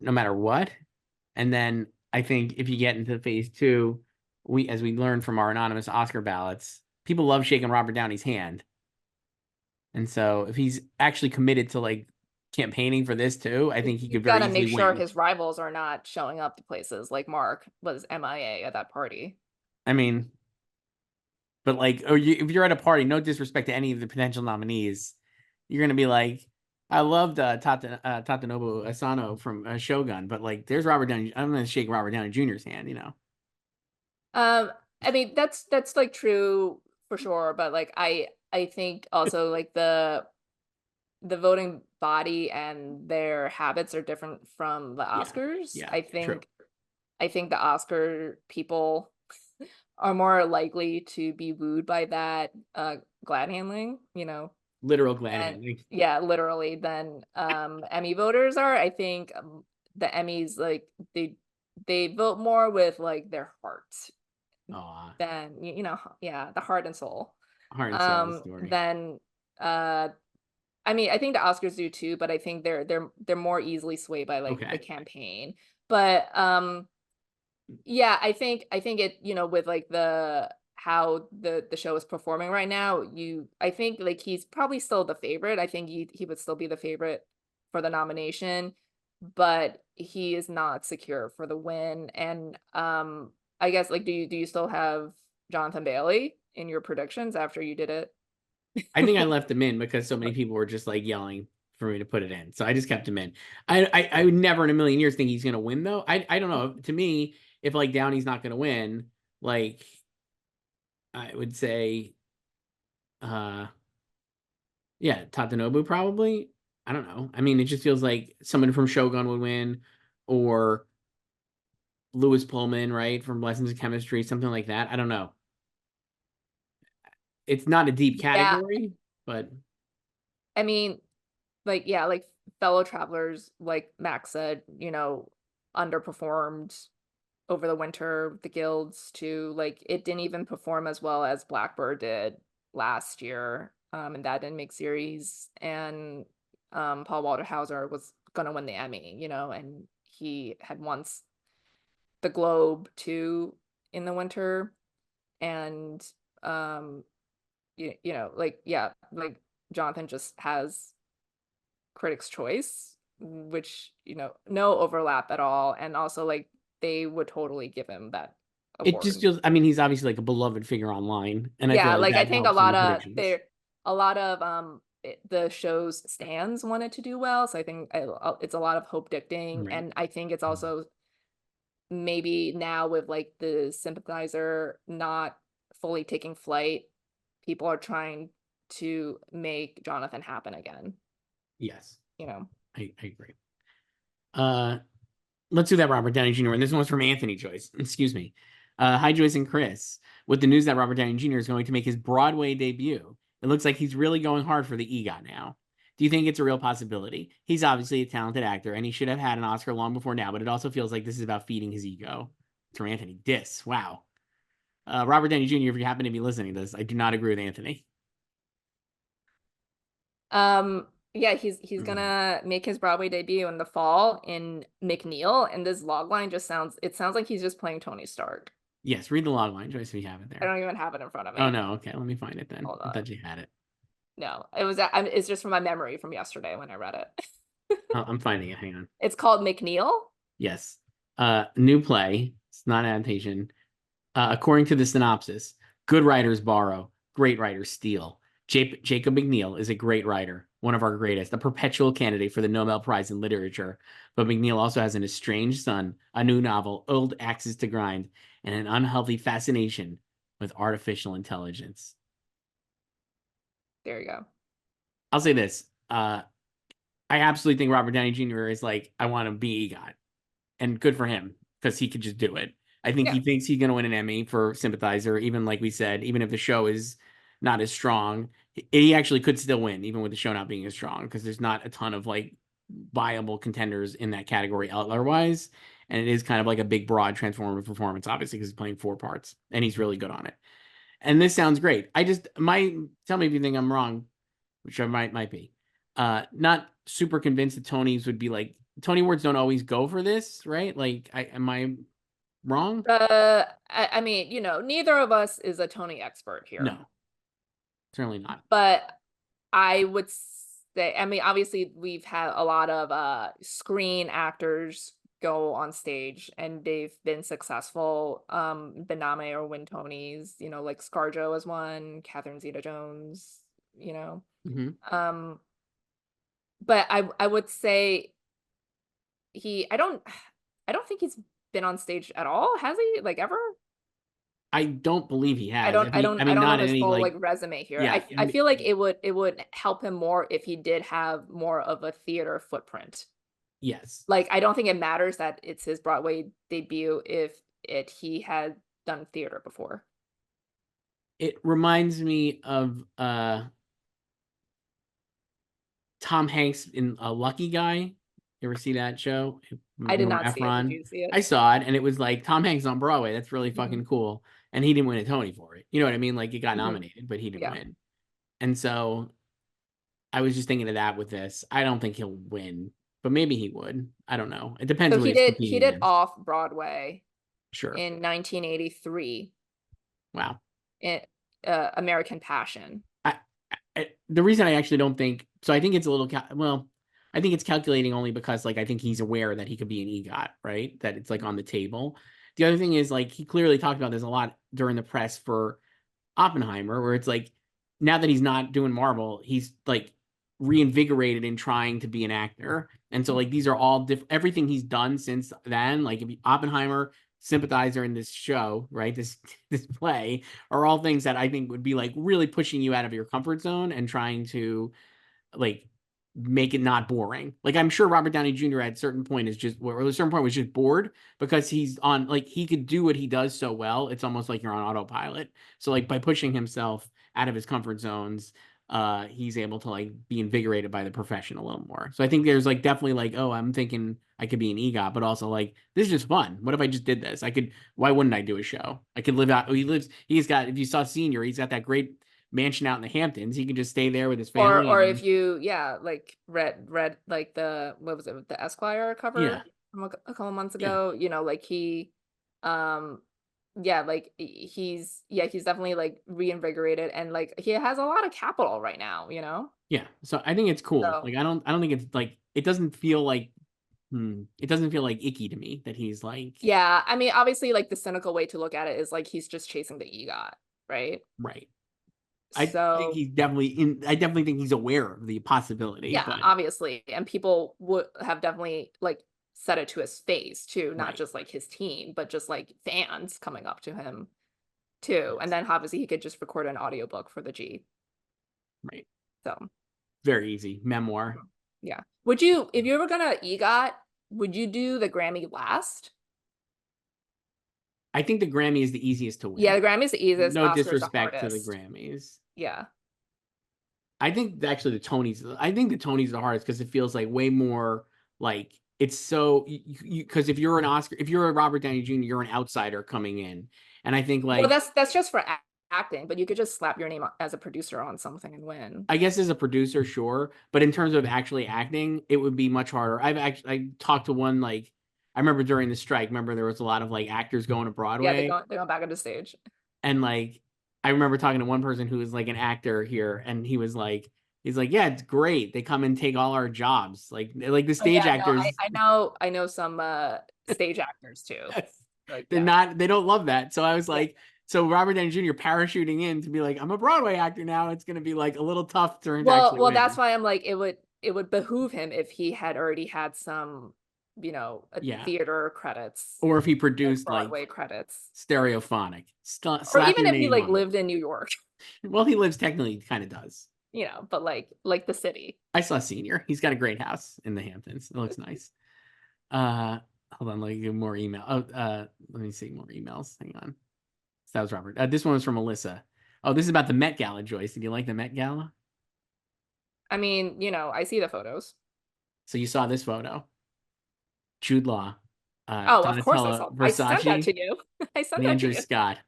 no matter what. And then I think if you get into phase two, as we learned from our anonymous Oscar ballots, people love shaking Robert Downey's hand. And so if he's actually committed to like campaigning for this too, I think he He's could got very to easily make sure win. his rivals are not showing up to places like Mark was MIA at that party. I mean, but like, if you're at a party, no disrespect to any of the potential nominees, you're gonna be like, I loved Tatanobu Asano from Shogun, but like, there's Robert Downey. I'm gonna shake Robert Downey Jr.'s hand, you know. Um, I mean that's like true for sure, but like I think also like the voting body and their habits are different from the Yeah, Oscars. yeah, I true. think I think the Oscar people are more likely to be wooed by that glad handling, Literal glad and handing. yeah, literally than Emmy voters are. I think the Emmys like they vote more with like their heart Aw, than yeah, the heart and soul. heart and soul story. Then I mean, I think the Oscars do too, but I think they're more easily swayed by like the Okay. campaign. But yeah, I think it, with like the how the show is performing right now, I think like he's probably still the favorite. I think he would still be the favorite for the nomination, but he is not secure for the win. And I guess like do you still have Jonathan Bailey in your predictions after you did it? I think I left him in because so many people were just like yelling for me to put it in. So I just kept him in. I would never in a million years think he's gonna win though. I don't know. To me, if like Downey's not gonna win, like I would say uh yeah, Tatanobu probably. I don't know. I mean, it just feels like someone from Shogun would win, or Lewis Pullman, right, from Lessons of Chemistry, something like that. I don't know. It's not a deep Yeah, category, but I mean, like yeah, like fellow travelers, like Max said, underperformed over the winter, the guilds too. Like it didn't even perform as well as Blackbird did last year. And that didn't make series. And Paul Walter Hauser was gonna win the Emmy, and he had once the Globe too in the winter. And like yeah, like Jonathan just has Critics' Choice, which, no overlap at all. And also like they would totally give him that it just award. feels. I mean, he's obviously like a beloved figure online, and I feel Yeah, like like I that think a helps in lot the of predictions. there a lot of the show's stands wanted to do well, so I think it's a lot of hope dictating, Right. and I think it's also maybe now with like the sympathizer not fully taking flight, people are trying to make Jonathan happen again, Yes, you know. I agree. Uh, let's do that, Robert Downey Jr. And this one's from Anthony Joyce. Excuse me. Hi, Joyce and Chris. With the news that Robert Downey Jr. is going to make his Broadway debut, it looks like he's really going hard for the EGOT now. Do you think it's a real possibility? He's obviously a talented actor, and he should have had an Oscar long before now, but it also feels like this is about feeding his ego. It's from Anthony Diss. Wow. Robert Downey Jr., if you happen to be listening to this, I do not agree with Anthony. Yeah, he's gonna make his Broadway debut in the fall in McNeil, and this logline just sounds like he's just playing Tony Stark. Yes, read the log line, Joyce, if you have it I there. don't even have it in front of Oh, me. no. Okay, let me find it then. Hold I on. thought you had it. No, it's just from my memory from yesterday when I read it. I'm finding it. Hang on. It's called McNeil. Yes. New play. It's not an adaptation. According to the synopsis, good writers borrow, great writers steal. Jacob McNeil is a great writer, one of our greatest, a perpetual candidate for the Nobel Prize in Literature. But McNeil also has an estranged son, a new novel, old axes to grind, and an unhealthy fascination with artificial intelligence. There you go. I'll say this. I absolutely think Robert Downey Jr. is like, I want to be EGOT. And good for him because he could just do it. I think Yeah. he thinks he's going to win an Emmy for Sympathizer, even like we said, even if the show is not as strong, he actually could still win, even with the show not being as strong, because there's not a ton of like viable contenders in that category otherwise. And it is kind of like a big, broad, transformative performance, obviously, because he's playing four parts and he's really good on it. And this sounds great. I just might tell me if you think I'm wrong, which I might be. Not super convinced that Tony's would be like Tony Awards don't always go for this, right? Like, am I wrong? I mean, neither of us is a Tony expert here, No, certainly not. but I would say, I mean, obviously we've had a lot of screen actors go on stage and they've been successful, been nominated or win Tonys, like ScarJo has won, Catherine Zeta-Jones, you know. Hmm. Um, but I would say I don't think he's been on stage at all, has he? Like ever? I don't believe he has. If he, I I mean, don't know not in his any full like, like resume here. yeah, I feel like it would help him more if he did have more of a theater footprint. yes. Like I don't think it matters that it's his Broadway debut if he had done theater before. It reminds me of Tom Hanks in A Lucky Guy. You ever see that show? I did Nora not see it. Did Ephron. you see it? I saw it, and it was like Tom Hanks on Broadway. That's really Hmm. fucking cool. And he didn't win a Tony for it. You know what I mean? Like, it got Hmm. nominated, but he didn't Yeah. win. And so I was just thinking of that with this. I don't think he'll win, but maybe he would. I don't know. It depends So what he he's did he competing did against. off Broadway Sure. in 1983. Wow. American Passion. I, the reason I actually don't think so, I think it's a little well, I think it's calculating only because like I think he's aware that he could be an EGOT, right? That it's like on the table. The other thing is like he clearly talked about this a lot during the press for Oppenheimer, where it's like now that he's not doing Marvel, he's like reinvigorated in trying to be an actor. And so like these are all different, everything he's done since then, like Oppenheimer, sympathizer in this show, right? This play are all things that I think would be like really pushing you out of your comfort zone and trying to like make it not boring. Like I'm sure Robert Downey Jr. at a certain point is just, or at a certain point was just bored because he's on, like he could do what he does so well. It's almost like you're on autopilot. So like by pushing himself out of his comfort zones, he's able to like be invigorated by the profession a little more. So I think there's like definitely like, oh, I'm thinking I could be an EGOT, but also like this is just fun. What if I just did this? I could, why wouldn't I do a show? I could live out, he's got, if you saw Senior, he's got that great mansion out in the Hamptons. He can just stay there with his family. Or if you, yeah, like read like the, what was it, the Esquire Yeah, cover from a couple months yeah, ago, you know, like he, um, yeah, like he's definitely like reinvigorated, and like he has a lot of capital right now, you know? yeah. So I think it's cool. So Like I don't think it's like it doesn't feel like it doesn't feel like icky to me that he's like yeah, I mean, obviously, like the cynical way to look at it is like he's just chasing the EGOT, right? right. I think So he's definitely in. I definitely think he's aware of the possibility, yeah, but obviously, and people would have definitely like said it to his face too, not right. just like his team, but just like fans coming up to him too. And Yes, then obviously he could just record an audiobook for the G. right. So Very easy memoir. yeah. Would you, if you were gonna EGOT, would you do the Grammy last? I think the Grammy is the easiest to Yeah, win. the Grammy's the easiest, No Oscar's the disrespect to the hardest. Grammys. Yeah. I think actually the Tonys. I think the Tonys are the hardest because it feels like way more like it's so because if you're an Oscar, if you're a Robert Downey Jr., you're an outsider coming in, and I think Well, like that's just for acting, but you could just slap your name as a producer on something and win. I guess as a producer, sure, but in terms of actually acting, it would be much harder. I talked to one like I remember during the strike. Remember there was a lot of like actors going to Yeah, Broadway, they're going back on the stage. and like I remember talking to one person who was like an actor here, and he was like, he's like, yeah, it's great. They come and take all our jobs, like the Oh stage yeah, no, actors. I know some stage actors too. Like They're yeah. not, they don't love that. So I was Yeah. like, so Robert Downey Jr. parachuting in to be like, I'm a Broadway actor now. It's going to be like a little tough to actually Well, that's win. why I'm like it would behoove him if he had already had some, you know, Yeah. theater credits, Or if he like produced like Broadway credits. Stereophonic, Or slap even your if he name like on lived in New York, it. Well, he lives technically, kind of does. you know, but like the city. I saw Senior. He's got a great house in the Hamptons. It looks nice. Uh, hold on, let me get more email. Oh, let me see more emails. Hang on. So that was Robert. This one was from Melissa. Oh, this is about the Met Gala, Joyce. Did you like the Met Gala? I mean, you know, I see the photos. So you saw this photo. Jude Law, Oh, of course Donatella I sent that Versace, to you. I and sent that to Andrew you. Scott.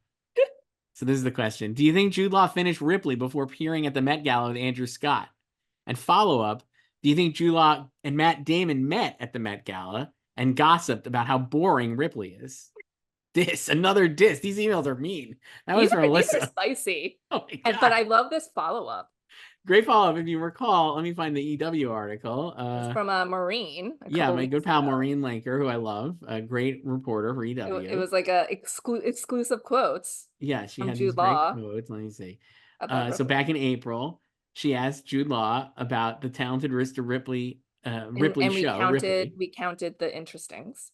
So this is the question. Do you think Jude Law finished Ripley before appearing at the Met Gala with Andrew Scott? And follow up, do you think Jude Law and Matt Damon met at the Met Gala and gossiped about how boring Ripley is? Another diss. These emails are mean. That was from These are Alyssa. spicy. Oh my And but God. I love this follow-up. Great follow up. If you recall, let me find the EW article. It's from Maureen a Yeah, couple my good weeks pal ago. Maureen Lanker, who I love, a great reporter for It EW. was like a exclusive quotes Yeah, she from had these Jude great Law quotes. Let me see. about So Ripley. back in April, she asked Jude Law about the talented Rista Ripley And show, Ripley. we counted the interestings.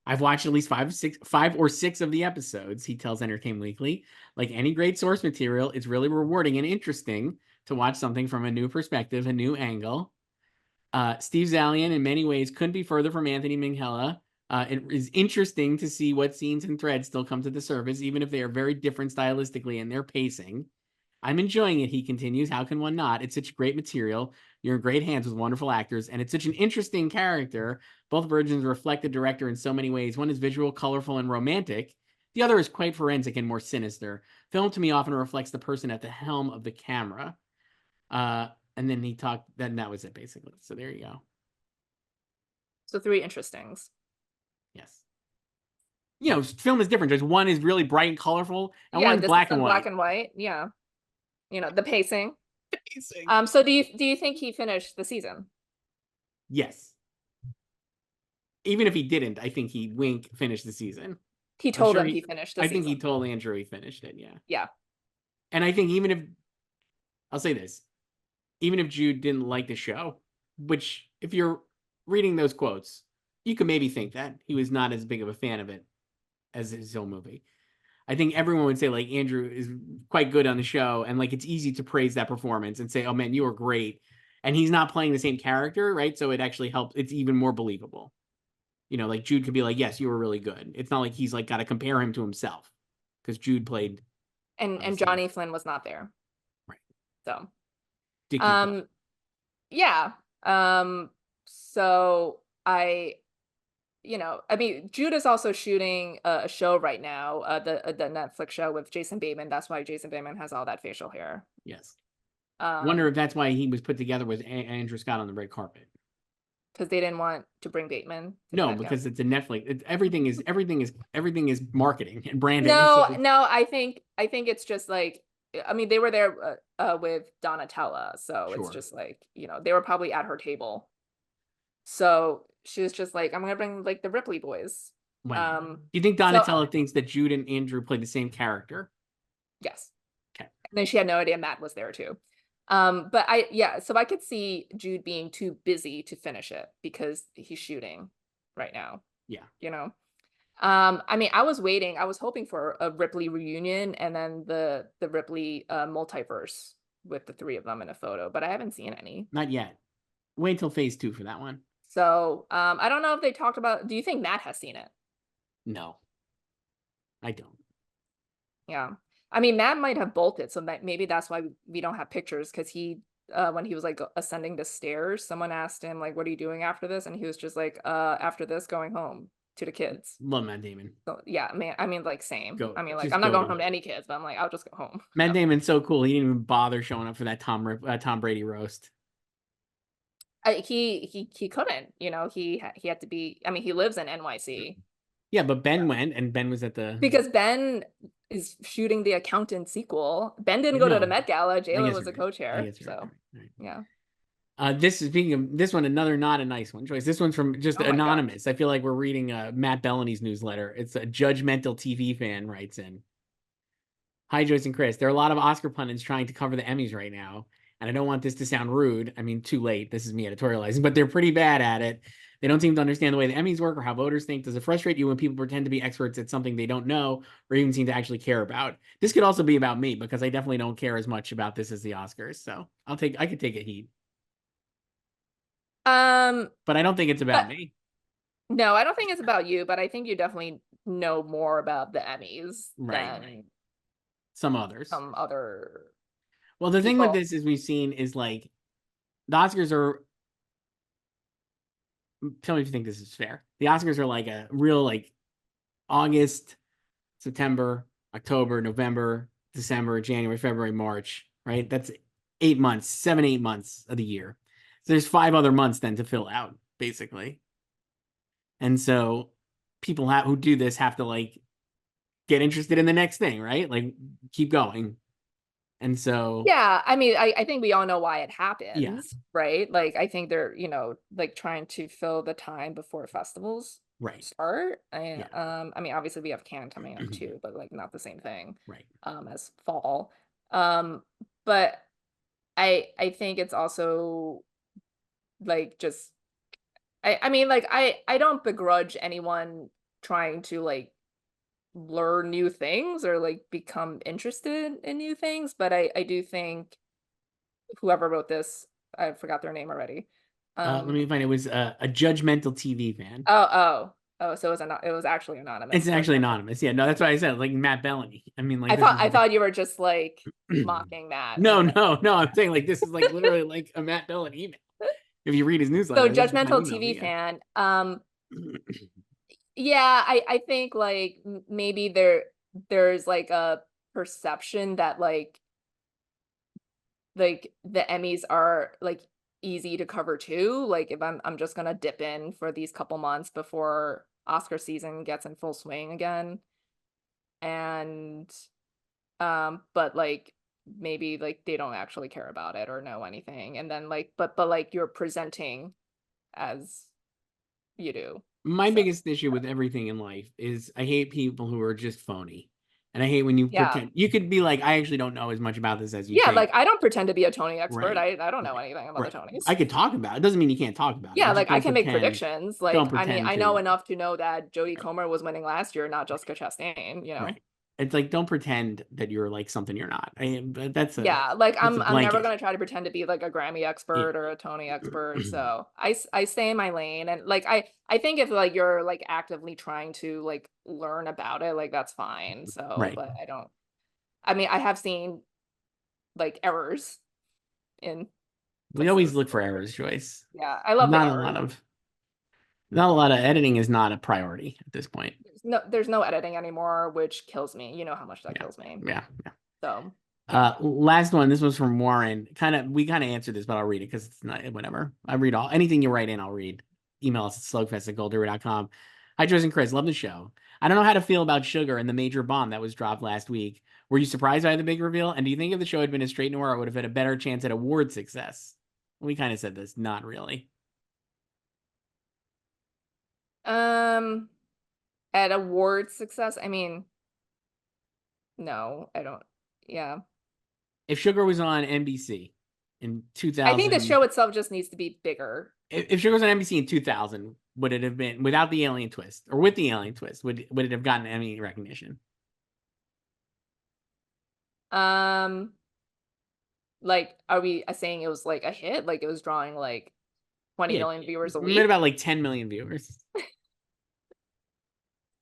I've watched at least five or six of the episodes, he tells Entertainment Weekly. Like any great source material, it's really rewarding and interesting to watch something from a new perspective, a new angle. Steve Zalian, in many ways, couldn't be further from Anthony Minghella. It is interesting to see what scenes and threads still come to the surface, even if they are very different stylistically in their pacing. I'm enjoying it, he continues. How can one not? It's such great material. You're in great hands with wonderful actors, and it's such an interesting character. Both versions reflect the director in so many ways. One is visual, colorful, and romantic. The other is quite forensic and more sinister. Film to me often reflects the person at the helm of the camera. And then he talked, then that was it basically. So there you go. So three interestings. Yes. you know, film is different. There's one is really bright and colorful, and Yeah, one's this is black and some black white. and white. Yeah. You know, the pacing. Amazing. So do you think he finished the season? Yes. Even if he didn't, I think he wink finished the season. He I'm told sure him he he. finished the I think he season. told Andrew he finished it. Yeah. Yeah. And I think even if I'll say this, even if Jude didn't like the show, which if you're reading those quotes, you could maybe think that he was not as big of a fan of it as his own movie. I think everyone would say like Andrew is quite good on the show, and like it's easy to praise that performance and say, "Oh man, you were great," and he's not playing the same character, right? So it actually helps. It's even more believable. You know, like Jude could be like, "Yes, you were really good." It's not like he's like got to compare him to himself because Jude played And obviously Johnny Flynn was not there. right. So, Dickie Clark. um, yeah. So I mean, Jude is also shooting a show right now, the Netflix show with Jason Bateman. That's why Jason Bateman has all that facial hair. Yes. Wonder Um, if that's why he was put together with Andrew Scott on the red carpet. because they didn't want to bring Bateman to the No, Met Gala. because it's a Netflix. Everything is marketing and branding. No, So no, I think it's just like, I mean, they were there with Donatella, so it's sure. just like, they were probably at her table. So she was just like, I'm gonna bring like the Ripley boys. Wow. Do you think So Donatella thinks that Jude and Andrew play the same character? yes. Okay. And then she had no idea Matt was there too. But so I could see Jude being too busy to finish it because he's shooting right now, Yeah. you know. I mean, I was hoping for a Ripley reunion and then the Ripley multiverse with the three of them in a photo, but I haven't seen any. Not yet. Wait till phase 2 for that one. So I don't know if they talked about, do you think Matt has seen it? No, I don't. Yeah. I mean, Matt might have bolted, so maybe that's why we don't have pictures, because when he was like ascending the stairs, someone asked him like, "What are you doing after this?" And he was just like, "After this, going home to the kids." Love Matt Damon. So yeah, I mean, like same. Go. I mean, like Just I'm not go going to home to it. any kids, but I'm like, I'll just go home. Matt Damon's so cool. He didn't even bother showing up for that Tom Brady roast. He couldn't, he had to be. I mean, he lives in NYC. Yeah, but Ben went, and Ben was at the. Because Ben is shooting the Accountant sequel. Ben didn't go to the No, Met Gala. I J-Lo guess was you're a right. I co-chair. guess you're right. So Right. yeah. This is speaking of this one, another not a nice one, Joyce. This one's from just Oh my God. anonymous. I feel like we're reading Matt Bellany's newsletter. It's a judgmental TV fan writes in. Hi, Joyce and Chris. There are a lot of Oscar pundits trying to cover the Emmys right now, and I don't want this to sound rude. I mean, too late. This is me editorializing, but they're pretty bad at it. They don't seem to understand the way the Emmys work or how voters think. Does it frustrate you when people pretend to be experts at something they don't know or even seem to actually care about? This could also be about me because I definitely don't care as much about this as the Oscars. So I could take a heat, Um, but I don't think it's about but me. no, I don't think it's about you, but I think you definitely know more about the Emmys Right. than Some others. some other Well, the thing with people. this is we've seen is like the Oscars are. Tell me if you think this is fair. The Oscars are like a real like August, September, October, November, December, January, February, March, right? That's 8 months, 7, 8 months of the year. So there's 5 other months then to fill out, basically. And so people who do this have to like get interested in the next thing, right? Like keep going. And so Yeah, I mean, I think we all know why it yeah, happens, right? Like I think they're, like trying to fill the time before festivals right. start. And Yeah. I mean, obviously we have Cannes coming up too, but like not the same thing Right. as fall. But I think it's also like just I mean, like I don't begrudge anyone trying to like learn new things or like become interested in new things, but I do think whoever wrote this, I forgot their name already. Let me find it was a judgmental TV fan. So it was actually It's anonymous. actually Judgmental. anonymous. Yeah, no, that's why I said like Matt Bellany. I mean, like I this thought is I thought you were just like mocking that no, and like no, no. I'm saying like this is like literally like a Matt Bellany email. If you read his so newsletter, this is my judgmental email. TV Yeah. fan. Yeah, I think like maybe there's like a perception that like the Emmys are like easy to cover too. Like if I'm just gonna dip in for these couple months before Oscar season gets in full swing again. And but like maybe like they don't actually care about it or know anything. And then like but like you're presenting as you do. My So biggest issue with everything in life is I hate people who are just phony. And I hate when you yeah. pretend. You could be like, I actually don't know as much about this as you Yeah, think. like I don't pretend to be a Tony expert. Right. I don't know Right. anything about the Right. Tonys. I could talk about it. Doesn't mean you can't talk about it, Yeah, but just like I don't can make pretend. predictions. Don't Like I mean, pretend I know to. enough to know that Jodie Right. Comer was winning last year, not Jessica Chastain, you know. Right. It's like don't pretend that you're like something you're not. But Yeah, like that's a I'm never blanket. gonna try to pretend to be like a Grammy Yeah. expert or a Tony expert. So I stay in my lane, and like I think if like you're like actively trying to like learn about it, like that's fine. So, Right. but I don't. I mean, I have seen like errors in We always places. look for errors, Joyce. Yeah, I love the Not a errors. lot of not a lot of editing is not a priority at this point. There's no editing anymore, which kills me. You know how much that Yeah. kills me. Yeah. Yeah. So yeah. Last one. This was from Warren. We kind of answered this, but I'll read it because it's not whatever. I read anything you write in, I'll read. Email us at slugfest@goldderby.com. Hi, Joyce and Chris. Love the show. I don't know how to feel about Sugar and the major bomb that was dropped last week. Were you surprised by the big reveal? And do you think if the show had been a straight noir, it would have had a better chance at award success? We kind of said this. Not really. Um, at award success, I mean, no, I don't. Yeah. If Sugar was on NBC in I think the 2000, show itself just needs to be bigger. if Sugar was on NBC in 2000, would it have been without the alien twist or with the alien twist? Would it have gotten Emmy recognition? Um, like, are we saying it was like a hit? Like it was drawing like 20 Yeah, million viewers a we made week? about like 10 million viewers.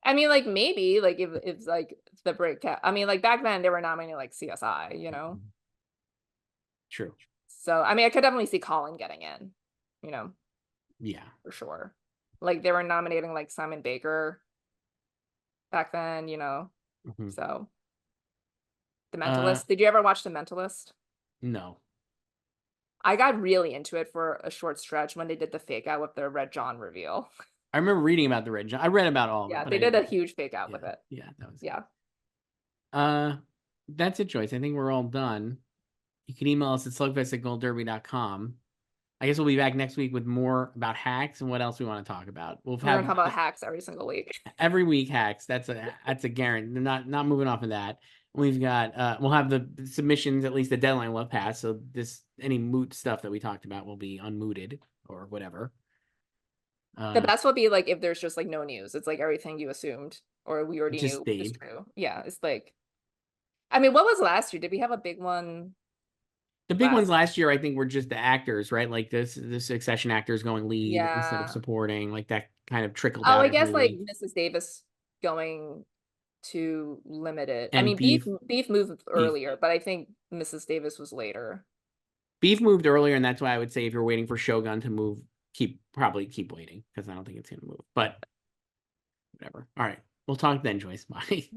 I mean, like maybe like if it's like the break cat. I mean, like back then they were nominating like CSI, you know. True. So I mean, I could definitely see Colin getting in, you know, Yeah. for sure. Like they were nominating like Simon Baker back then, you know. Mhm. So The Uh, Mentalist. Did you ever watch The Mentalist? no. I got really into it for a short stretch when they did the fake out with the Red John reveal. I remember reading about the Red John. I read about all of it, Yeah, but they I did a didn't. huge fake out with Yeah. it. Yeah. That was. Yeah. Uh, that's it, Joyce. I think we're all done. You can email us at slugfest@goldderby.com. I guess we'll be back next week with more about hacks and what else we want to talk about. We'll We're gonna have talk about hacks every single week. every week hacks. That's a guarantee. They're not moving off of that. We've got we'll have the submissions, at least the deadline will have passed. So any moot stuff that we talked about will be unmooted or whatever. The best will be like if there's just like no news. It's like everything you assumed or we It already just knew is stayed. true. Yeah, it's like I mean, what was last year? Did we have a big one The big ones last? last year, I think, were just the actors, right? Like the Succession actors going lead instead of Yeah. supporting. Like that kind of trickled Oh, out I every guess like week. Mrs. Davis going to limited. I And mean, Beef moved beef, earlier, but I think Mrs. Davis was later. beef moved earlier, and that's why I would say if you're waiting for Shogun to move, probably keep waiting because I don't think it's gonna move. But whatever. All right, we'll talk then, Joyce. Bye.